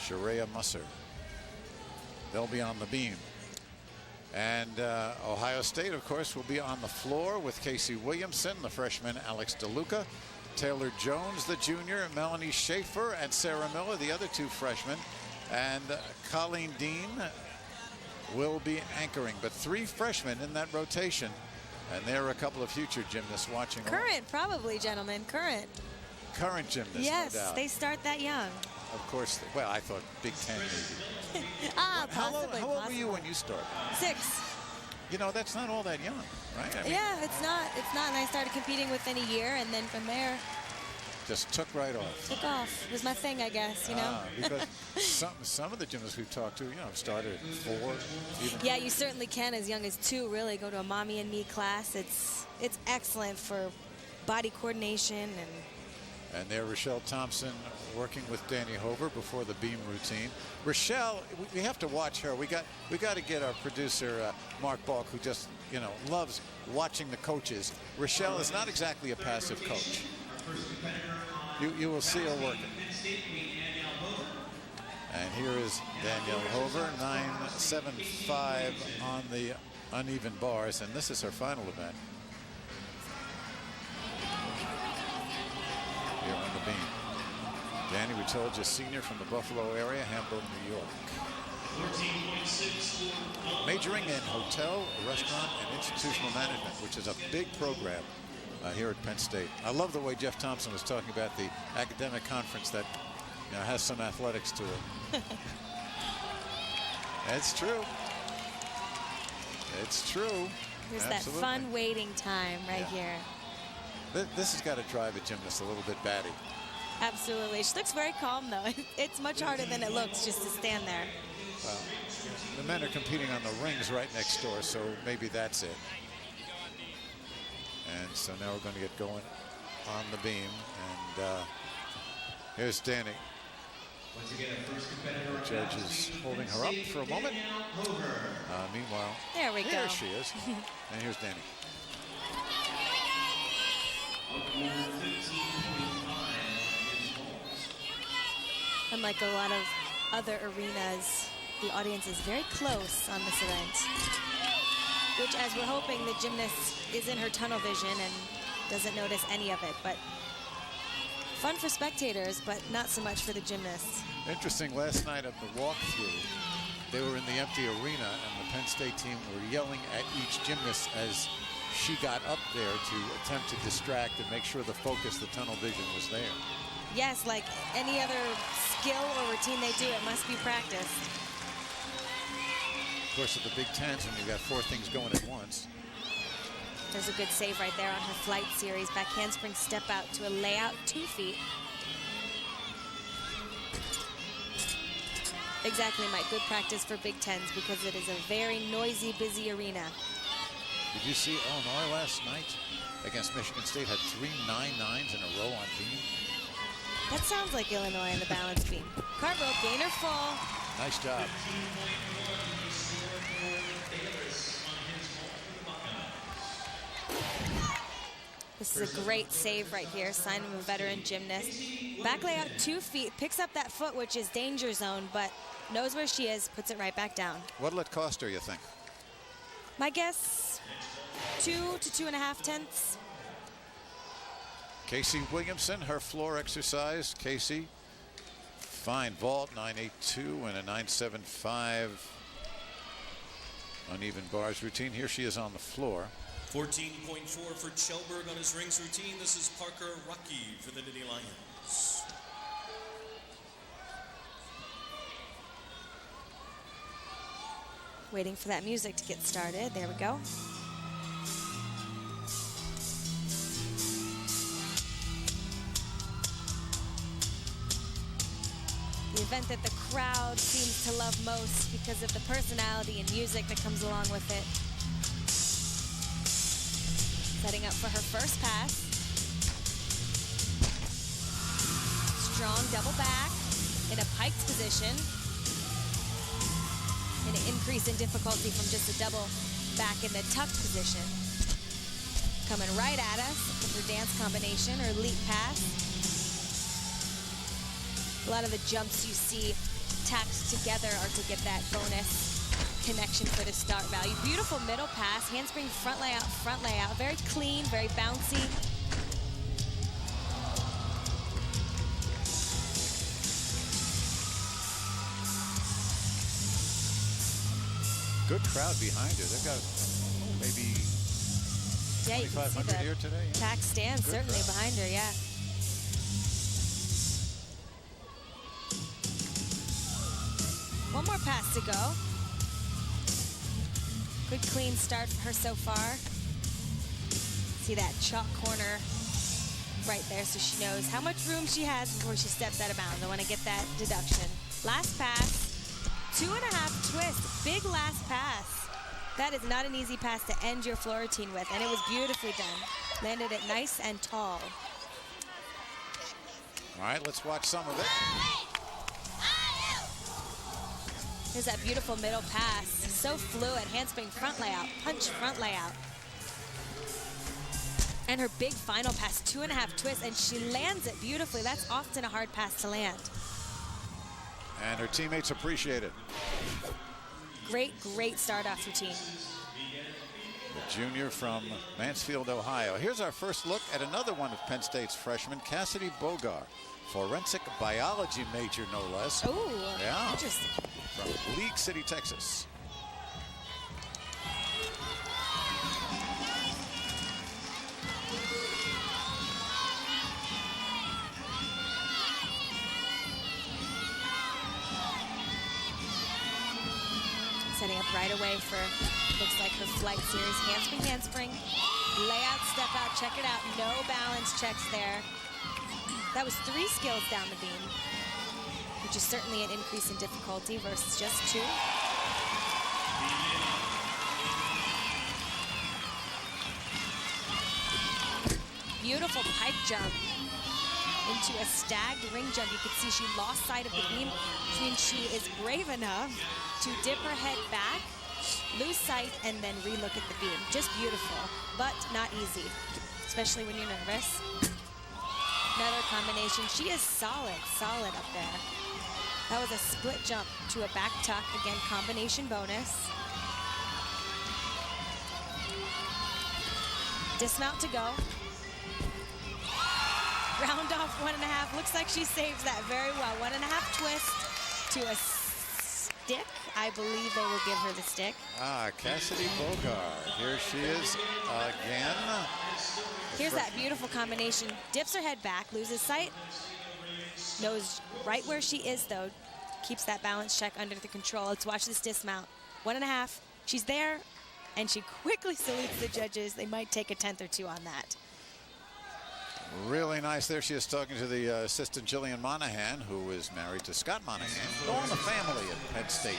Sharia Musser. They'll be on the beam. And Ohio State, of course, will be on the floor with Casey Williamson, the freshman Alex DeLuca, Taylor Jones, the junior, Melanie Schaefer, and Sarah Miller, the other 2 freshmen. And Colleen Dean will be anchoring. But 3 freshmen in that rotation. And there are a couple of future gymnasts watching. Current, probably, gentlemen. Current gymnasts, yes, no doubt. they start that young. Of course. Well, I thought Big Ten maybe. Possibly. How old were you when you started? 6. You know, that's not all that young, right? I mean, yeah, it's not. And I started competing within a year, and then from there, just took right off. Took off. It was my thing, I guess, you know. Because some of the gymnasts we've talked to, started at 4. Even. Yeah, you certainly can, as young as 2, really, go to a mommy and me class. It's excellent for body coordination. And there, Rochelle Thompson working with Danny Hover before the beam routine. Rochelle, we have to watch her. We got to get our producer, Mark Balk, who just, loves watching the coaches. Rochelle is not exactly a passive coach. You will see her working. And here is Danielle Hover, 9.75 on the uneven bars, and this is her final event. Here on the beam. Danny, we told you, senior from the Buffalo area, Hamburg, New York. Majoring in hotel, restaurant, and institutional management, which is a big program here at Penn State. I love the way Jeff Thompson was talking about the academic conference that has some athletics to it. It's true. It's true. There's Absolutely. that fun waiting time right here. This has got to drive a gymnast a little bit batty. Absolutely. She looks very calm, though. It's much harder than it looks just to stand there. Well, the men are competing on the rings right next door, so maybe that's it. And so now we're going to get going on the beam. And here's Danny. The judge is holding her up for a moment. Meanwhile, there we go. Here she is. And here's Danny. Unlike a lot of other arenas, the audience is very close on this event, which, as we're hoping, the gymnast is in her tunnel vision and doesn't notice any of it. But fun for spectators, but not so much for the gymnasts. Interesting, last night at the walkthrough, they were in the empty arena, and the Penn State team were yelling at each gymnast as she got up there to attempt to distract and make sure the focus, the tunnel vision, was there. Yes, like any other skill or routine they do, it must be practiced. Of course, at the Big Tens, when you've got 4 things going at once. There's a good save right there on her flight series. Back handspring step out to a layout 2 feet. Exactly, Mike. Good practice for Big Tens because it is a very noisy, busy arena. Did you see Illinois last night against Michigan State had 3 9-9s in a row on beam? That sounds like Illinois in the balance beam. Cartwheel, gainer full. Nice job. This is a great save right here, sign of a veteran gymnast. Back layout 2 feet, picks up that foot, which is danger zone, but knows where she is, puts it right back down. What'll it cost her, you think? My guess, 2 to 2.5 tenths. Casey Williamson, her floor exercise. Casey, fine vault, 9.82 and a 9.75 uneven bars routine. Here she is on the floor. 14.4 for Kjellberg on his rings routine. This is Parker Rucky for the Nittany Lions. Waiting for that music to get started. There we go. The event that the crowd seems to love most because of the personality and music that comes along with it. Setting up for her first pass. Strong double back in a piked position. And an increase in difficulty from just a double back in the tucked position. Coming right at us with her dance combination or leap pass. A lot of the jumps you see tacked together are to get that bonus connection for the start value. Beautiful middle pass, handspring front layout, very clean, very bouncy. Good crowd behind her. They've got maybe 2,500 here today. Yeah. Tack stand Good certainly crowd. behind her, yeah. One more pass to go. Good clean start for her so far. See that chalk corner right there so she knows how much room she has before she steps out of bounds. I want to get that deduction. Last pass, 2.5 twist, big last pass. That is not an easy pass to end your floor routine with, and it was beautifully done. Landed it nice and tall. All right, let's watch some of it. Here's that beautiful middle pass. So fluid, handspring front layout, punch front layout. And her big final pass, 2.5 twists, and she lands it beautifully. That's often a hard pass to land. And her teammates appreciate it. Great, great start-off routine. The junior from Mansfield, Ohio. Here's our first look at another one of Penn State's freshmen, Cassidy Bogar. Forensic biology major, no less. Oh, yeah. Interesting. From League City, Texas. Setting up right away for, looks like her flight series. Handspring. Layout, step out, check it out. No balance checks there. That was 3 skills down the beam, which is certainly an increase in difficulty versus just 2. Beautiful pike jump into a stagged ring jump. You can see she lost sight of the beam, which means she is brave enough to dip her head back, lose sight, and then re-look at the beam. Just beautiful, but not easy, especially when you're nervous. Another combination. She is solid up there. That was a split jump to a back tuck. Again, combination bonus. Dismount to go. Round off 1.5. Looks like she saves that very well. 1.5 twist to a stick. I believe they will give her the stick. Cassidy Bogart. Here she is again. Here's that beautiful combination. Dips her head back, loses sight. Knows right where she is, though. Keeps that balance check under the control. Let's watch this dismount. 1.5. She's there, and she quickly salutes the judges. They might take a 10th or 2 on that. Really nice. There she is talking to the assistant Jillian Monahan, who is married to Scott Monahan. All in the family at Penn State.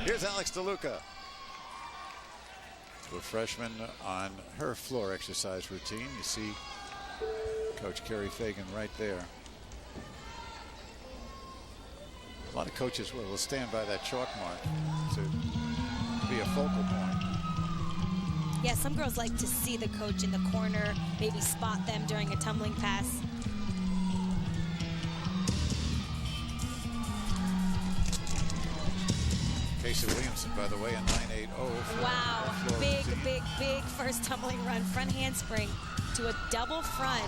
Here's Alex DeLuca. The freshman on her floor exercise routine. You see Coach Kerry Fagan right there. A lot of coaches will stand by that chalk mark to be a focal point. Yeah, some girls like to see the coach in the corner, maybe spot them during a tumbling pass. Casey Williamson, by the way, a 9.80. Wow, big first tumbling run. Front handspring to a double front.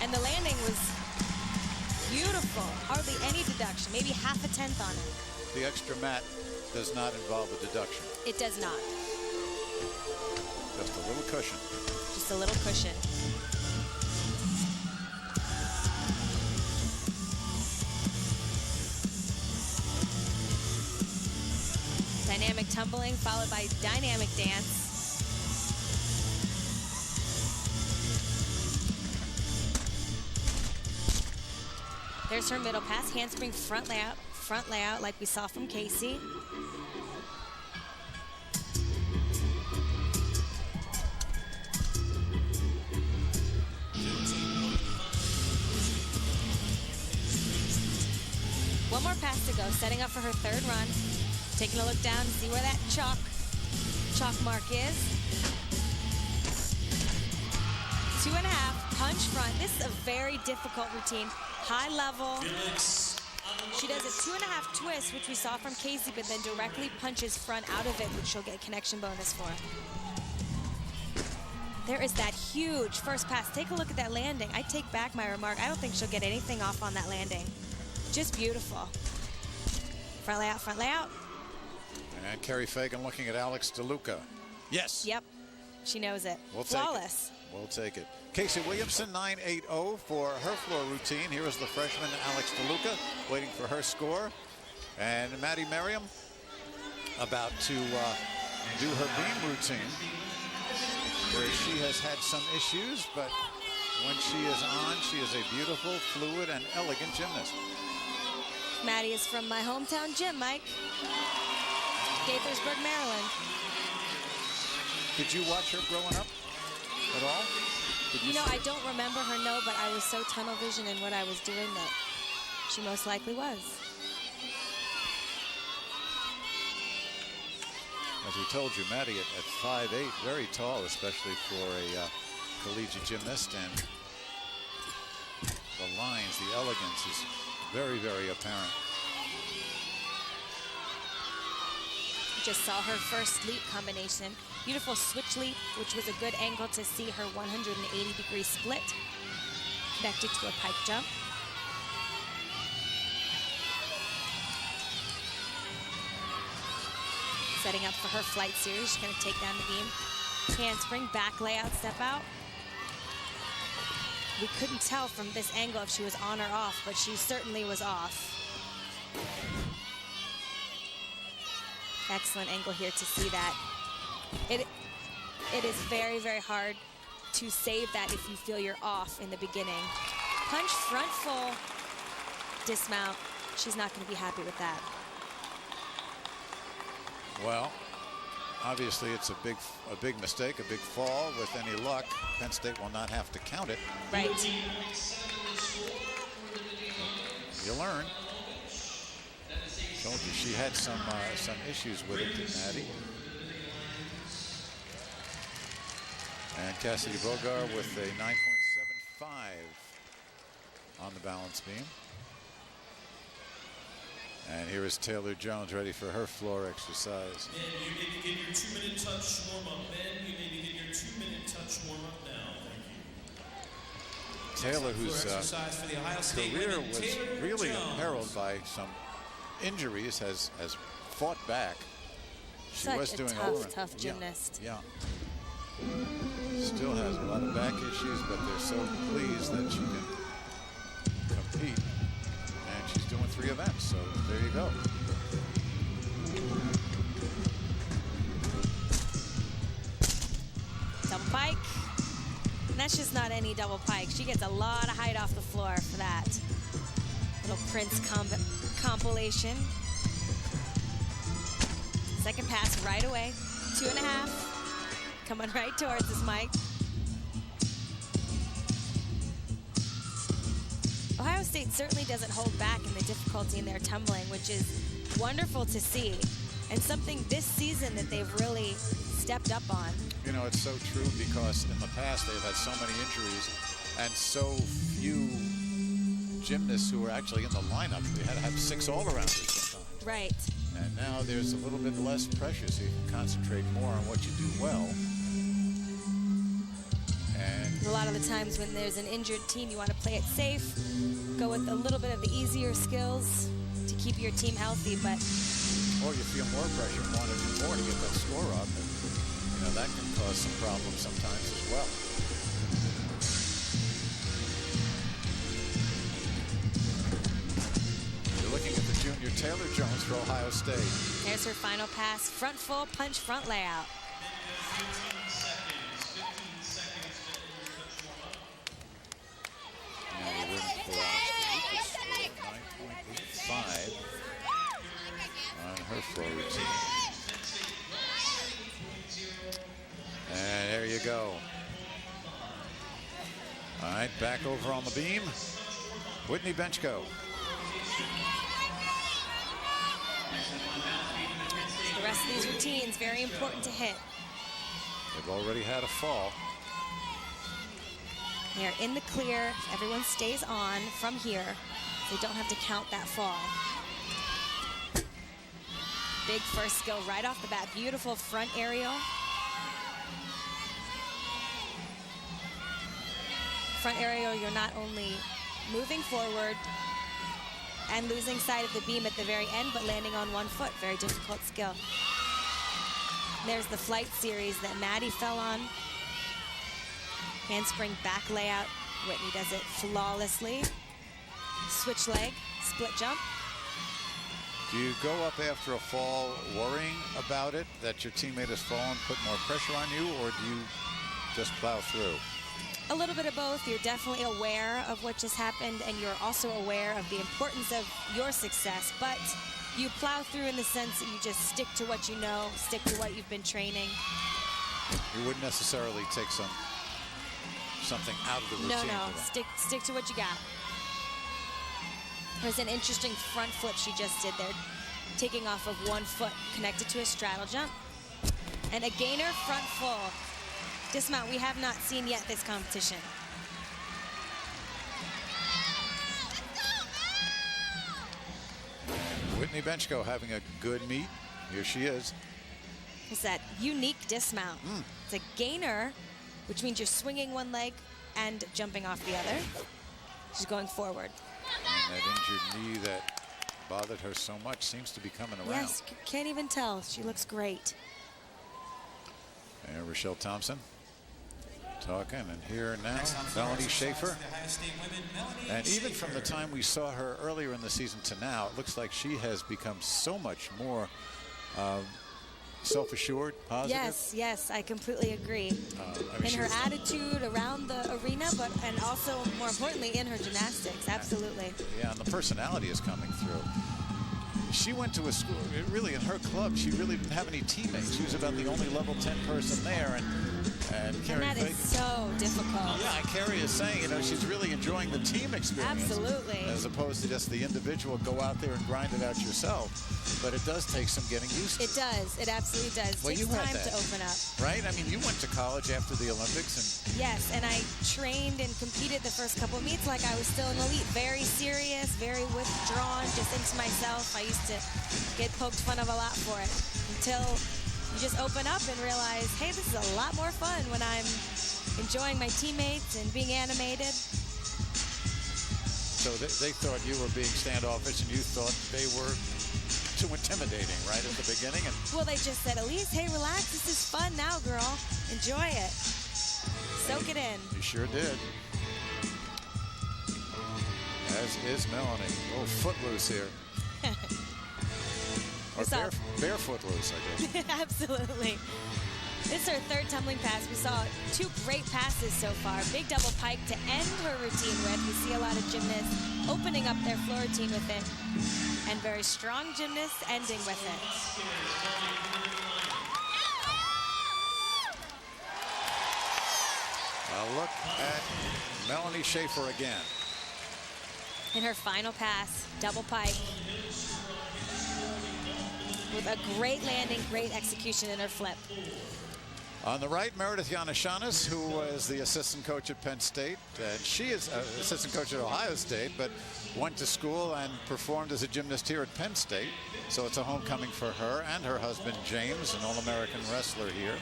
And the landing was beautiful. Hardly any deduction, maybe half a 10th on it. The extra mat does not involve a deduction. It does not. Just a little cushion. Just a little cushion. Dynamic tumbling followed by dynamic dance. There's her middle pass, handspring front layout like we saw from Casey. One more pass to go, setting up for her third run. Taking a look down to see where that chalk mark is. 2.5, punch front. This is a very difficult routine. High level. She does a 2.5 twist, which we saw from Casey, but then directly punches front out of it, which she'll get a connection bonus for. There is that huge first pass. Take a look at that landing. I take back my remark. I don't think she'll get anything off on that landing. Just beautiful. Front layout, front layout. And Kerry Fagan looking at Alex DeLuca. Yes. Yep. She knows it. We'll flawless. We'll take it. Casey Williamson, 9.80 for her floor routine. Here is the freshman, Alex DeLuca, waiting for her score. And Maddie Merriam about to do her beam routine, where she has had some issues, but when she is on, she is a beautiful, fluid, and elegant gymnast. Maddie is from my hometown gym, Mike. Gaithersburg, Maryland. Did you watch her growing up at all? You know, I don't remember her, no, but I was so tunnel vision in what I was doing that she most likely was. As we told you, Maddie at 5'8", very tall, especially for a collegiate gymnast, and the lines, the elegance is very, very apparent. Just saw her first leap combination. Beautiful switch leap, which was a good angle to see her 180-degree split connected to a pike jump. Setting up for her flight series. She's going to take down the beam. Handspring, back layout, step out. We couldn't tell from this angle if she was on or off, but she certainly was off. Excellent angle here to see that. It is very, very hard to save that if you feel you're off in the beginning. Punch front full, dismount. She's not going to be happy with that. Well, obviously it's a big mistake, a big fall. With any luck, Penn State will not have to count it. Right. You learn. Told you she had some issues with it, didn't Maddie? And Cassidy Bogar with a 9.75 on the balance beam. And here is Taylor Jones ready for her floor exercise. Ben, you may begin your 2-minute touch warm-up. Ben, you may begin your 2-minute touch warm-up now. Thank you. Taylor, whose career was really imperiled by some injuries, has fought back. She was doing tough gymnast. Yeah. Still has a lot of back issues, but they're so pleased that she can compete. And she's doing 3 events, so there you go. Double pike. And that's just not any double pike. She gets a lot of height off the floor for that. Little Prince compilation. Second pass right away. 2.5. Coming right towards us, Mike. Ohio State certainly doesn't hold back in the difficulty in their tumbling, which is wonderful to see, and something this season that they've really stepped up on. You know, it's so true because in the past they've had so many injuries and so few gymnasts who were actually in the lineup. They had to have 6 all-arounders sometimes. Right. And now there's a little bit less pressure, so you can concentrate more on what you do well. And a lot of the times when there's an injured team, you want to play it safe, go with a little bit of the easier skills to keep your team healthy, but... Or you feel more pressure and want to do more to get that score up. And, you know, that can cause some problems sometimes as well. You're looking at the junior Taylor Jones for Ohio State. There's her final pass, front full, punch front layout. 15 seconds to end your touch warm-up. Now the rim velocity is 9.85 on her floor routine. And there you go. All right, back over on the beam. Whitney Benchko. The rest of these routines, very important to hit. They've already had a fall. They're in the clear. Everyone stays on from here. They don't have to count that fall. Big first skill right off the bat. Beautiful front aerial. Front aerial, you're not only moving forward and losing sight of the beam at the very end, but landing on one foot. Very difficult skill. There's the flight series that Maddie fell on. Handspring back layout. Whitney does it flawlessly. Switch leg, split jump. Do you go up after a fall worrying about it, that your teammate has fallen, put more pressure on you, or do you just plow through? A little bit of both. You're definitely aware of what just happened, and you're also aware of the importance of your success, but you plow through in the sense that you just stick to what you know, stick to what you've been training. You wouldn't necessarily take something out of the routine. No, stick to what you got. There's an interesting front flip she just did there, taking off of one foot, connected to a straddle jump. And a gainer front full. Dismount we have not seen yet this competition. Whitney Benchko having a good meet. Here she is. It's that unique dismount. It's a gainer, which means you're swinging one leg and jumping off the other. She's going forward. And that injured knee that bothered her so much seems to be coming around. Yes, can't even tell. She looks great. And Rochelle Thompson talking, and here now, Melanie Schaefer. And even from the time we saw her earlier in the season to now, it looks like she has become so much more self-assured, positive. Yes, I completely agree. In her attitude around the arena, and also, more importantly, in her gymnastics, absolutely. Yeah, and the personality is coming through. she went to a school, really in her club, she really didn't have any teammates. She was about the only level 10 person there. And Carrie that is so difficult. Yeah, Carrie is saying, you know, she's really enjoying the team experience. Absolutely. As opposed to just the individual go out there and grind it out yourself. But it does take some getting used to. It does. It absolutely does. Well, It you takes had time that, to open up. right? I mean, you went to college after the Olympics. Yes, and I trained and competed the first couple of meets like I was still an elite. Very serious, very withdrawn, just into myself. I used to get poked fun of a lot for it until you just open up and realize, hey, this is a lot more fun when I'm enjoying my teammates and being animated. So they thought you were being standoffish and you thought they were too intimidating, right, at the beginning? And well, they just said, Elise, hey, relax. This is fun now, girl. Enjoy it. Soak it in. You sure did. As is Melanie. Oh, footloose here. Or barefoot loose, I guess. Absolutely. This is her third tumbling pass. We saw two great passes so far. Big double pike to end her routine with. We see a lot of gymnasts opening up their floor routine with it. And very strong gymnasts ending with it. A look at Melanie Schaefer again. In her final pass, double pike. With a great landing, great execution in her flip. On the right, Meredith Yannishanis, who was the assistant coach at Penn State. And she is assistant coach at Ohio State, but went to school and performed as a gymnast here at Penn State. So it's a homecoming for her and her husband, James, an All-American wrestler here.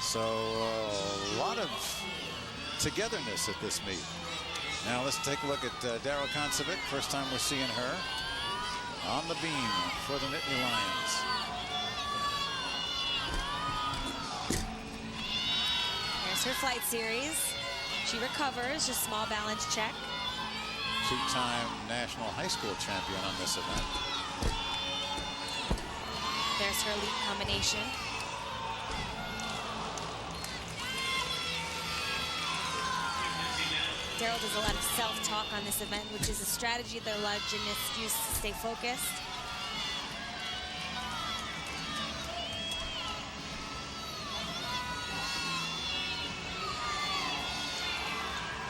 So a lot of togetherness at this meet. Now let's take a look at Daryl Koncevic. First time we're seeing her on the beam for the Nittany Lions. There's her flight series. She recovers, just small balance check. Two-time national high school champion on this event. There's her leap combination. Daryl does a lot of self-talk on this event, which is a strategy that a lot of gymnasts use to stay focused.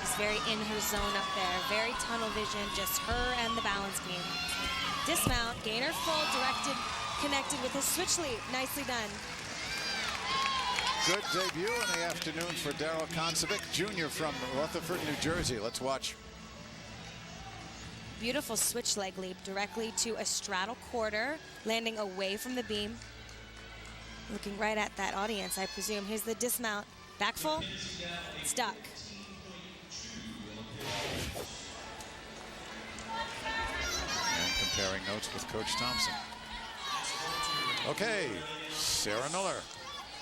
She's very in her zone up there, very tunnel vision, just her and the balance beam. Dismount, gainer full, directed, connected with a switch leap. Nicely done. Good debut in the afternoon for Daryl Koncevic, Jr. from Rutherford, New Jersey. Let's watch. Beautiful switch leg leap directly to a straddle quarter, landing away from the beam. Looking right at that audience, I presume. Here's the dismount. Back full, stuck. And comparing notes with Coach Thompson. Okay, Sarah Miller.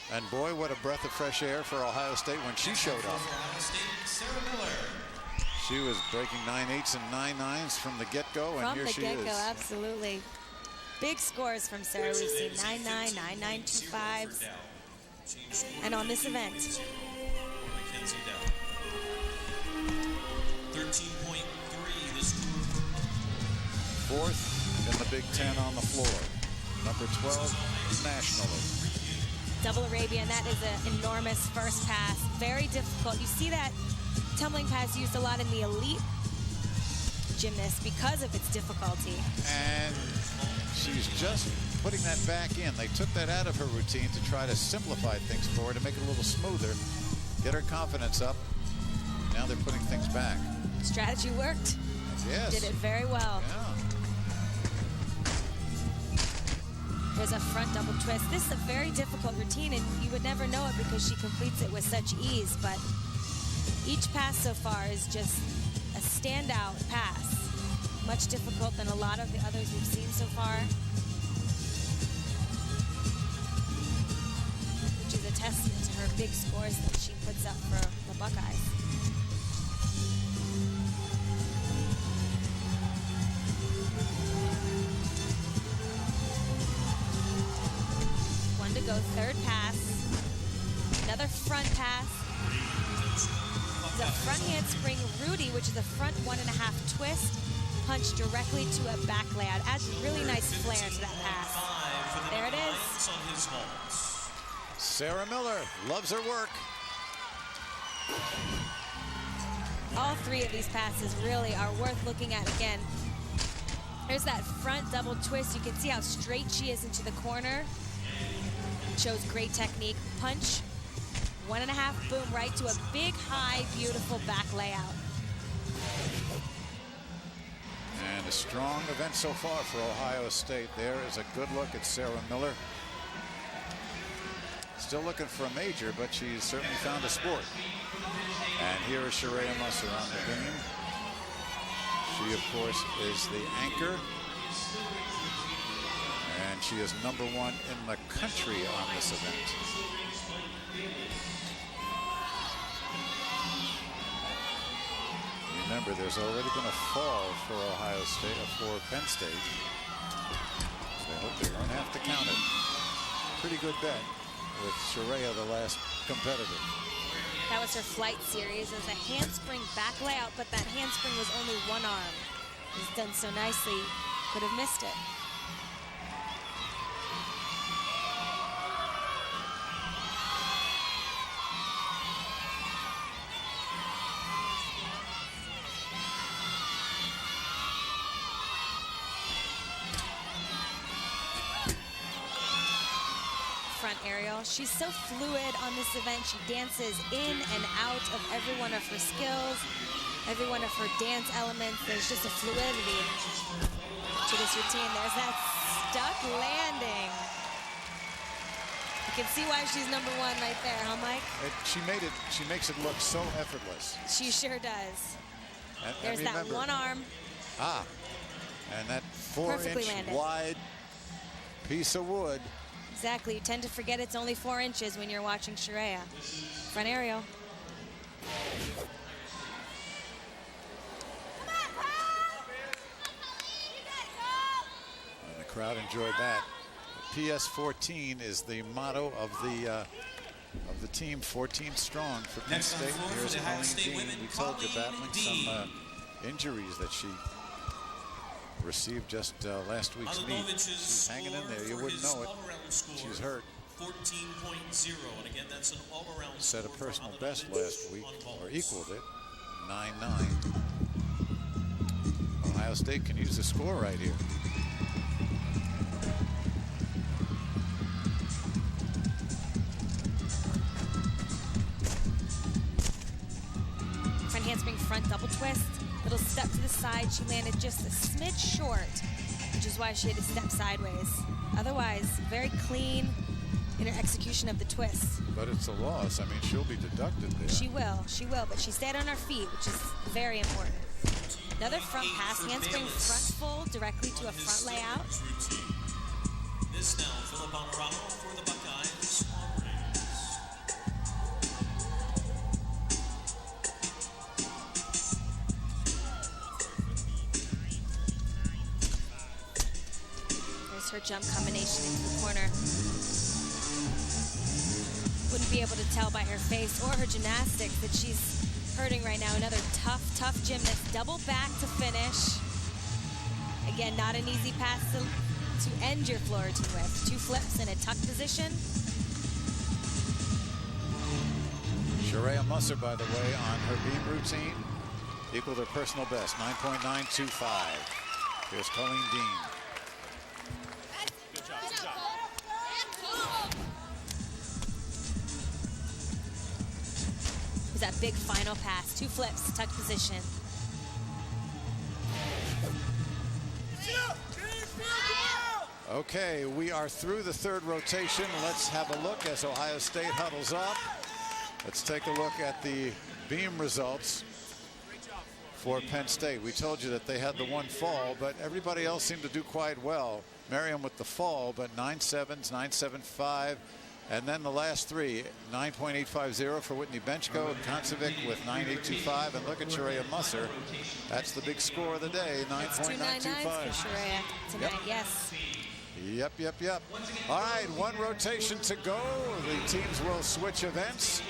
And boy, what a breath of fresh air for Ohio State when she showed up. She was breaking 9.8s and 9.9s from the get-go, and here she is. From the get-go, absolutely. Big scores from Sarah. We've seen 9.9, 9.925s. And on this event, 13.3 this fourth in the Big Ten on the floor. Number 12 nationally. double Arabian, that is an enormous first pass. Very difficult. You see that tumbling pass used a lot in the elite gymnasts because of its difficulty. And she's just putting that back in. They took that out of her routine to try to simplify things for her, to make it a little smoother, get her confidence up. Now they're putting things back. Strategy worked. Yes. Did it very well. Yeah. There's a front double twist. This is a very difficult routine, and you would never know it because she completes it with such ease, but each pass so far is just a standout pass. Much difficult than a lot of the others we've seen so far. Which is a testament to her big scores that she puts up for the Buckeyes. One to go, third pass. Another front pass. The front handspring Rudy, which is a front 1.5 twist. punch directly to a back layout. Adds really nice flair to that pass. There it is. Sarah Miller loves her work. All three of these passes really are worth looking at again. There's that front double twist. You can see how straight she is into the corner. Shows great technique. Punch, 1.5, boom, right to a big, high, beautiful back layout. And a strong event so far for Ohio State. There is a good look at Sarah Miller. Still looking for a major, but she's certainly found a sport. And here is Sharia Musser on the beam. She, of course, is the anchor. And she is #1 in the country on this event. Remember, there's already been a fall for Ohio State, for Penn State. So I hope they won't have to count it. Pretty good bet with Sharia, the last competitor. That was her flight series. It was a handspring back layout, but that handspring was only one arm. It was done so nicely, could have missed it. Front aerial. She's so fluid on this event. She dances in and out of every one of her skills, every one of her dance elements. There's just a fluidity to this routine. There's that stuck landing. You can see why she's #1 right there, huh, Mike? She makes it look so effortless. She sure does. And There's that remember, one arm. And that 4-inch wide piece of wood. Exactly. You tend to forget it's only 4 inches when you're watching Sharia. Front aerial. And the crowd enjoyed that. PS14 is the motto of the team. 14 strong for Penn State. Here's Colleen Dean. We told you battling some injuries that she received just last week's meet. She's hanging in there. You wouldn't know it. She's hurt. 14.0, and again, that's an all-around. Set a personal best last week, or equaled it, 9-9. Ohio State can use the score right here. Front handspring, front double twist. Little step to the side. She landed just a smidge short, which is why she had to step sideways. Otherwise, very clean in her execution of the twist. But it's a loss. I mean, she'll be deducted there. She will, but she stayed on her feet, which is very important. Another front pass, handspring front full directly to a front layout. This now, Philip Honorado for the Buckeyes. There's her jump combination into the corner. Wouldn't be able to tell by her face or her gymnastics that she's hurting right now. Another tough gymnast. Double back to finish. Again, not an easy pass to end your floor routine with. 2 flips in a tuck position. Sharia Musser, by the way, on her beam routine, equaled her personal best, 9.925. Here's Colleen Dean. Was that big final pass. 2 flips, tuck position. Okay, we are through the 3rd rotation. Let's have a look as Ohio State huddles up. Let's take a look at the beam results for Penn State. We told you that they had the one fall, but everybody else seemed to do quite well. Merriam with the fall, but 9.7s, 9.75. And then the last 3, 9.850 for Whitney Benchko, Koncevic with 9.825, and look at Sharia Musser. That's the big score of the day, 9.925. For Sharia tonight, yes. Yep. All right, 1 rotation to go. The teams will switch events.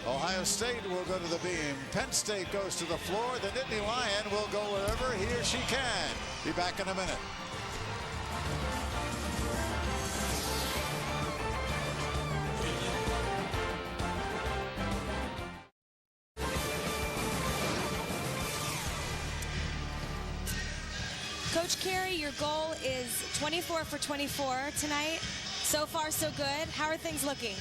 Ohio State will go to the beam. Penn State goes to the floor. The Nittany Lion will go wherever he or she can. Be back in a minute. Coach Carey, your goal is 24 for 24 tonight. So far, so good. How are things looking?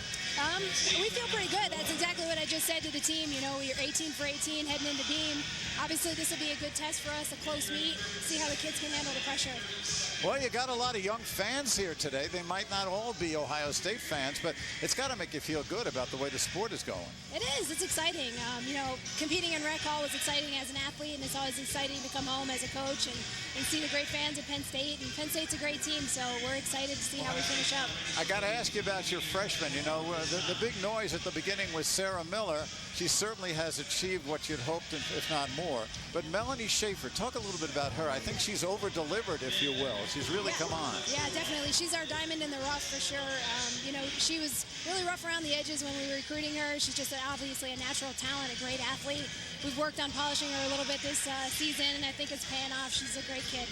We feel pretty good. That's exactly what I just said to the team. You know, we're 18 for 18 heading into beam. Obviously, this will be a good test for us, a close meet, see how the kids can handle the pressure. Well, you got a lot of young fans here today. They might not all be Ohio State fans, but it's got to make you feel good about the way the sport is going. It is. It's exciting. You know, competing in rec hall was exciting as an athlete, and it's always exciting to come home as a coach and see the great fans at Penn State. And Penn State's a great team, so we're excited to see how we finish up. I got to ask you about your freshman. You know, the big noise at the beginning was Sarah Miller. She certainly has achieved what you'd hoped, if not more. But Melanie Schaefer, talk a little bit about her. I think she's over-delivered, if you will. She's really come on. Yeah, definitely. She's our diamond in the rough for sure. You know, she was really rough around the edges when we were recruiting her. She's just obviously a natural talent, a great athlete. We've worked on polishing her a little bit this season, and I think it's paying off. She's a great kid.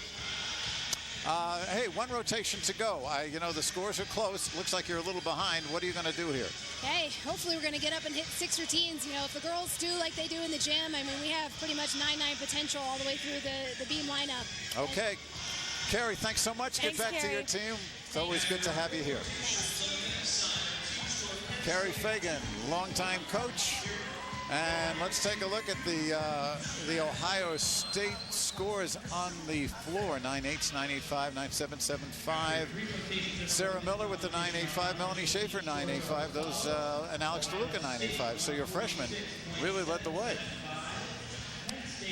Hey, one rotation to go. You know, the scores are close. Looks like you're a little behind. What are you going to do here? Hey, hopefully we're going to get up and hit 6 routines. You know, if the girls do like they do in the gym, I mean, we have pretty much 9-9 potential all the way through the beam lineup. Okay. Carrie, thanks so much. Thanks, Get back Carrie. to your team. It's always good to have you here. Carrie Fagan, longtime coach. And let's take a look at the Ohio State scores on the floor. 9-8, 9-8-5, 9-7-7-5. Sarah Miller with the 9-8-5. Melanie Schaefer, 9-8-5. Those and Alex DeLuca, 9-8-5. So your freshmen really led the way.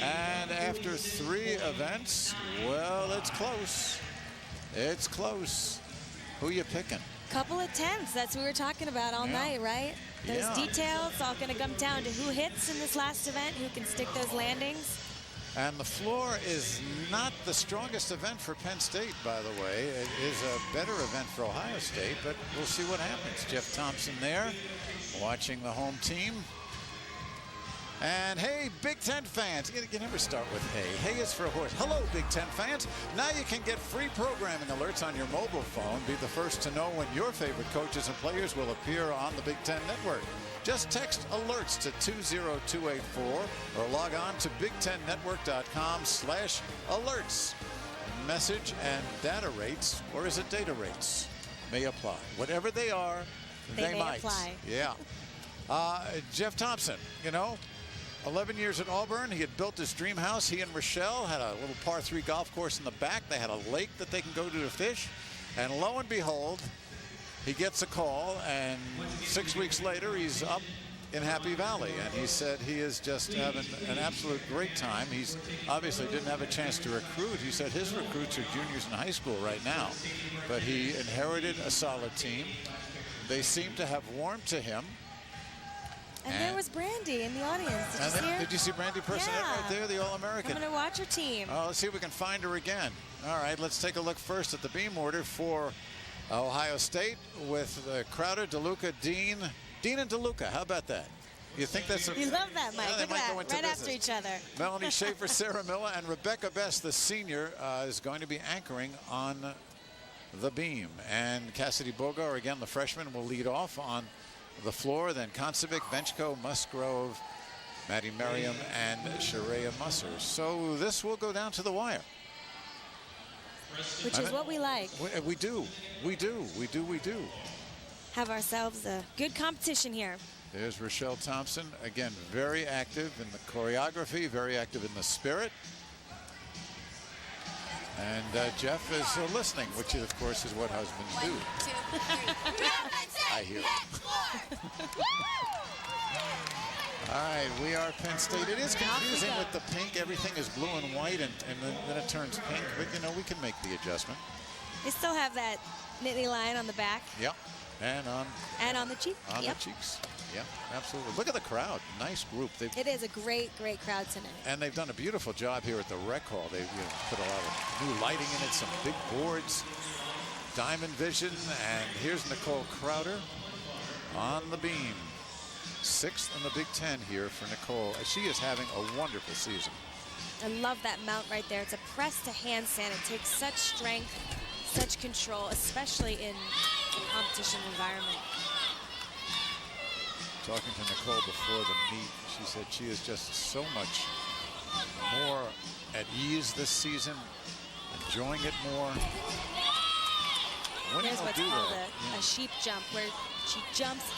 And after 3 events, well, it's close. It's close. Who you picking? Couple of tenths. That's what we were talking about all night, right? Those details all going to come down to who hits in this last event, who can stick those landings. And the floor is not the strongest event for Penn State, by the way. It is a better event for Ohio State, but we'll see what happens. Jeff Thompson there, watching the home team. And hey, Big Ten fans, you never start with hey. Hey is for a horse. Hello, Big Ten fans. Now you can get free programming alerts on your mobile phone. Be the first to know when your favorite coaches and players will appear on the Big Ten Network. Just text alerts to 20284 or log on to bigtennetwork.com/alerts. Message and data rates, or is it data rates, may apply. Whatever they are, they might apply. Yeah. Jeff Thompson, you know, 11 years at Auburn. He had built his dream house. He and Rochelle had a little par 3 golf course in the back. They had a lake that they can go to fish. And lo and behold, he gets a call, and 6 weeks later, he's up in Happy Valley. And he said he is just having an absolute great time. He's obviously didn't have a chance to recruit. He said his recruits are juniors in high school right now. But he inherited a solid team. They seem to have warmed to him. And there was Brandy in the audience. Did you see her? Did you see Brandy Personette right there, the All-American? I'm going to watch her team. Oh, let's see if we can find her again. All right, let's take a look first at the beam order for Ohio State with Crowder, DeLuca, Dean and DeLuca. How about that? You think that's a... You love that, Mike. Yeah, Look at that, right after each other. Melanie Schaefer, Sarah Miller, and Rebecca Best, the senior, is going to be anchoring on the beam. And Cassidy Bogar, again, the freshman, will lead off on the floor. Then Koncevic, Benchko, Musgrove, Maddie Merriam, and Sharia Musser. So this will go down to the wire. Which is what we like. We do. Have ourselves a good competition here. There's Rochelle Thompson, again, very active in the choreography, very active in the spirit. And Jeff is listening, which of course is what husbands do. 1, 2, 3. I hear. All right, we are Penn State. It is confusing with the pink. Everything is blue and white, and then it turns pink. But, you know, we can make the adjustment. They still have that Nittany Lion on the back. Yep. And on the cheek. On the cheeks. Yep, absolutely. Look at the crowd. Nice group. It is a great crowd tonight. And they've done a beautiful job here at the rec hall. They've put a lot of new lighting in it, some big boards, Diamond Vision, and here's Nicole Crowder on the beam. 6th in the Big Ten here for Nicole. She is having a wonderful season. I love that mount right there. It's a press to handstand. It takes such strength, such control, especially in a competition environment. Talking to Nicole before the meet, she said she is just so much more at ease this season, enjoying it more. There's what's called a sheep jump, where she jumps,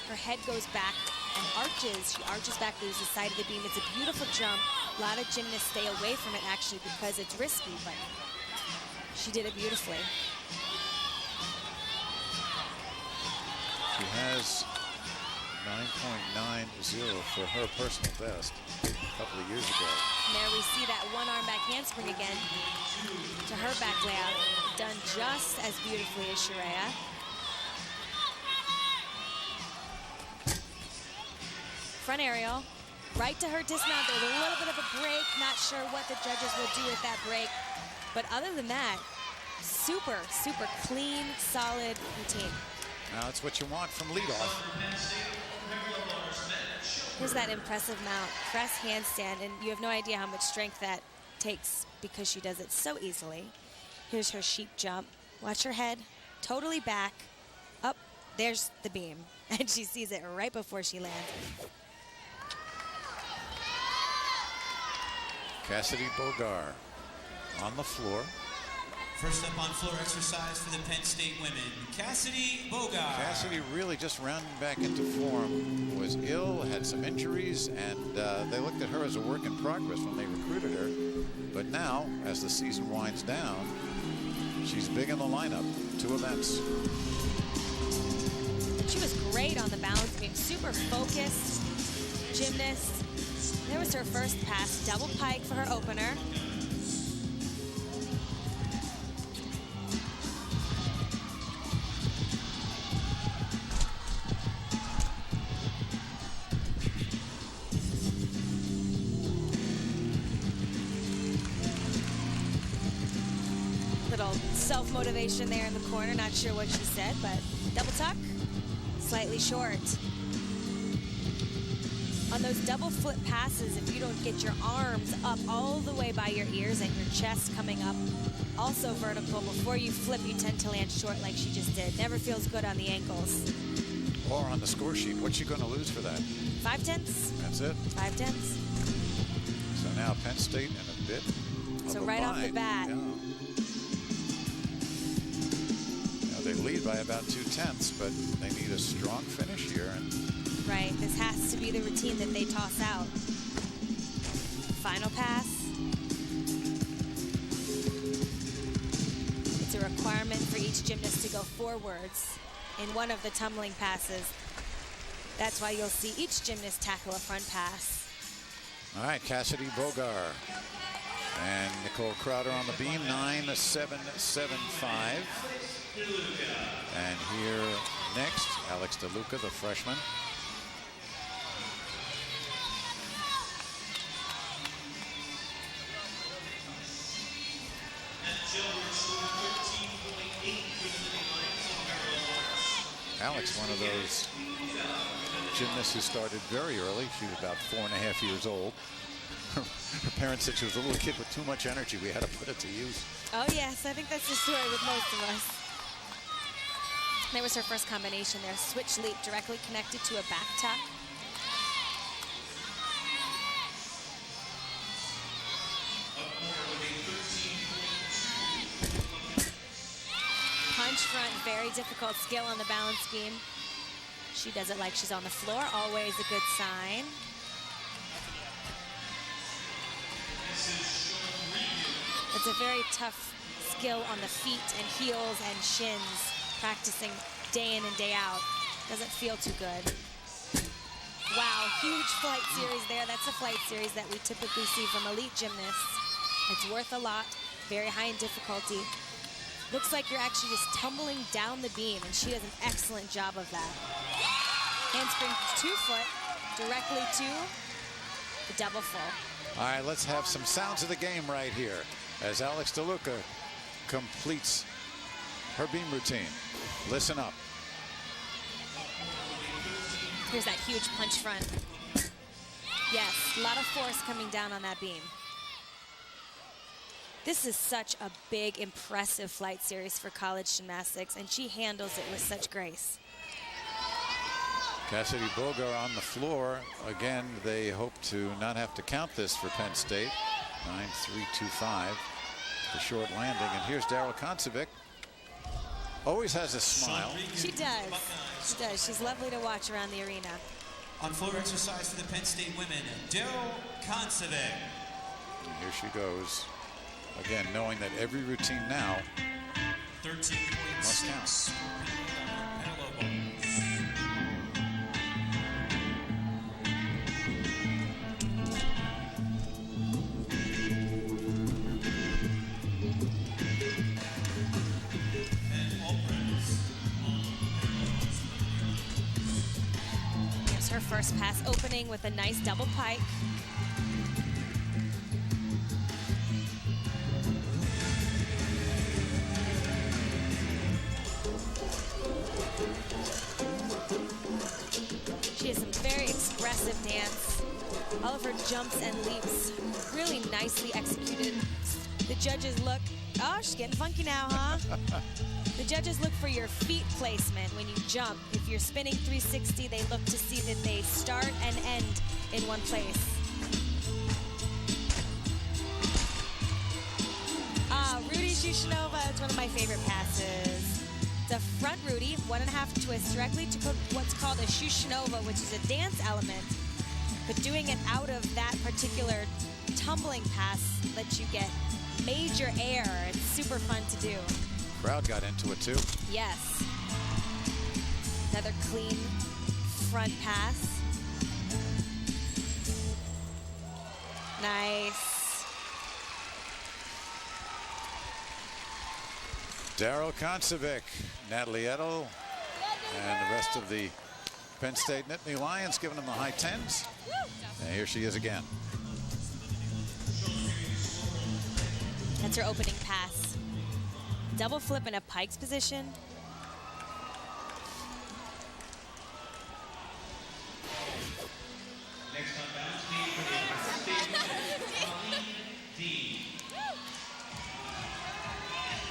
her head goes back and arches. She arches back, loses the side of the beam. It's a beautiful jump. A lot of gymnasts stay away from it actually because it's risky, but she did it beautifully. She has 9.90 for her personal best a couple of years ago. And there we see that one arm back handspring again to her back layout, done just as beautifully as Shreya. Front aerial, right to her dismount. There's a little bit of a break. Not sure what the judges will do with that break. But other than that, super, super clean, solid routine. Now that's what you want from leadoff. Here's that impressive mount, press handstand, and you have no idea how much strength that takes because she does it so easily. Here's her sheep jump. Watch her head, totally back. Up, there's the beam, and she sees it right before she lands. Cassidy Bogar on the floor. First up on floor exercise for the Penn State women, Cassidy Bogar. Cassidy really just rounding back into form. Was ill, had some injuries, and they looked at her as a work in progress when they recruited her. But now, as the season winds down, she's big in the lineup. 2 events. She was great on the balance beam, super focused gymnast. There was her first pass, double pike for her opener. Little self-motivation there in the corner, not sure what she said, but double tuck, slightly short. On those double flip passes, if you don't get your arms up all the way by your ears and your chest coming up also vertical, before you flip, you tend to land short like she just did. Never feels good on the ankles. Or on the score sheet, what's she going to lose for that? 5/10. That's it. 5/10. So now Penn State in a bit of So a right off the bind. bat. Yeah. Now they lead by about 2/10, but they need a strong finish here. And Right, this has to be the routine that they toss out. Final pass. It's a requirement for each gymnast to go forwards in one of the tumbling passes. That's why you'll see each gymnast tackle a front pass. all right, Cassidy Bogar and Nicole Crowder on the beam, 9.775. And here next, Alex DeLuca, the freshman. Alex, one of those gymnasts who started very early. She was about 4.5 years old. Her parents said she was a little kid with too much energy. We had to put it to use. Oh yes, I think that's the story with most of us. There was her first combination there. Switch leap directly connected to a back tuck. Punch front, very difficult skill on the balance beam. She does it like she's on the floor, always a good sign. It's a very tough skill on the feet and heels and shins, practicing day in and day out. Doesn't feel too good. Wow, huge flight series there. That's a flight series that we typically see from elite gymnasts. It's worth a lot, very high in difficulty. Looks like you're actually just tumbling down the beam, and she does an excellent job of that. Handspring 2 foot directly to the double full. All right, let's have some sounds of the game right here as Alex DeLuca completes her beam routine. Listen up. Here's that huge punch front. Yes, a lot of force coming down on that beam. This is such a big, impressive flight series for college gymnastics, and she handles it with such grace. Cassidy Bogar on the floor. Again, they hope to not have to count this for Penn State. 9.325, the short landing. And here's Daryl Koncevic. Always has a smile. She does. She does. She's lovely to watch around the arena. On floor exercise for the Penn State women, Daryl Koncevic. And here she goes. Again, knowing that every routine now 13.6. Here's her first pass opening with a nice double pike. She has some very expressive dance. All of her jumps and leaps really nicely executed. The judges look, oh, she's getting funky now, huh? The judges look for your feet placement when you jump. If you're spinning 360, they look to see that they start and end in one place. Rudy Shushinova, it's one of my favorite passes. The front Rudy, 1.5 twist directly to what's called a Shushinova, which is a dance element. But doing it out of that particular tumbling pass lets you get major air. It's super fun to do. crowd got into it too. Yes. Another clean front pass. Nice. Daryl Koncevic, Natalie Edel, and the rest of the Penn State Nittany Lions giving them the high tens. And here she is again. That's her opening pass. Double flip in a Pike's position. Next on balance beam for the Penn State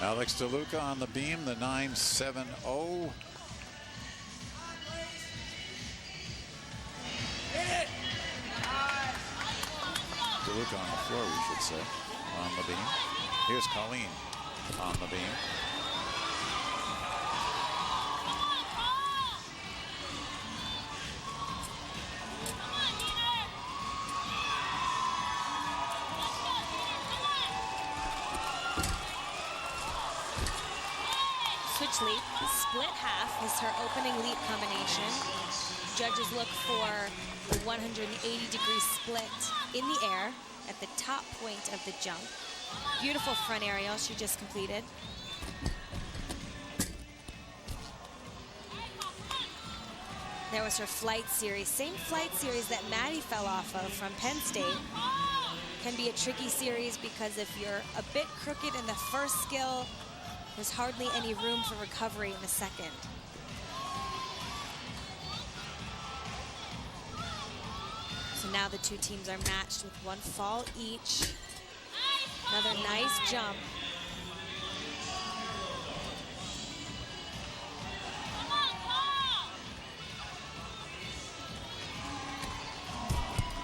Alex DeLuca on the beam, the 9.70. DeLuca on the floor, we should say, on the beam. Here's Colleen on the beam. Switch leap, split half is her opening leap combination. Judges look for a 180-degree split in the air at the top point of the jump. Beautiful front aerial she just completed. There was her flight series, same flight series that Maddie fell off of from Penn State. Can be a tricky series because if you're a bit crooked in the first skill, there's hardly any room for recovery in the second. So now the two teams are matched with one fall each. Another nice jump.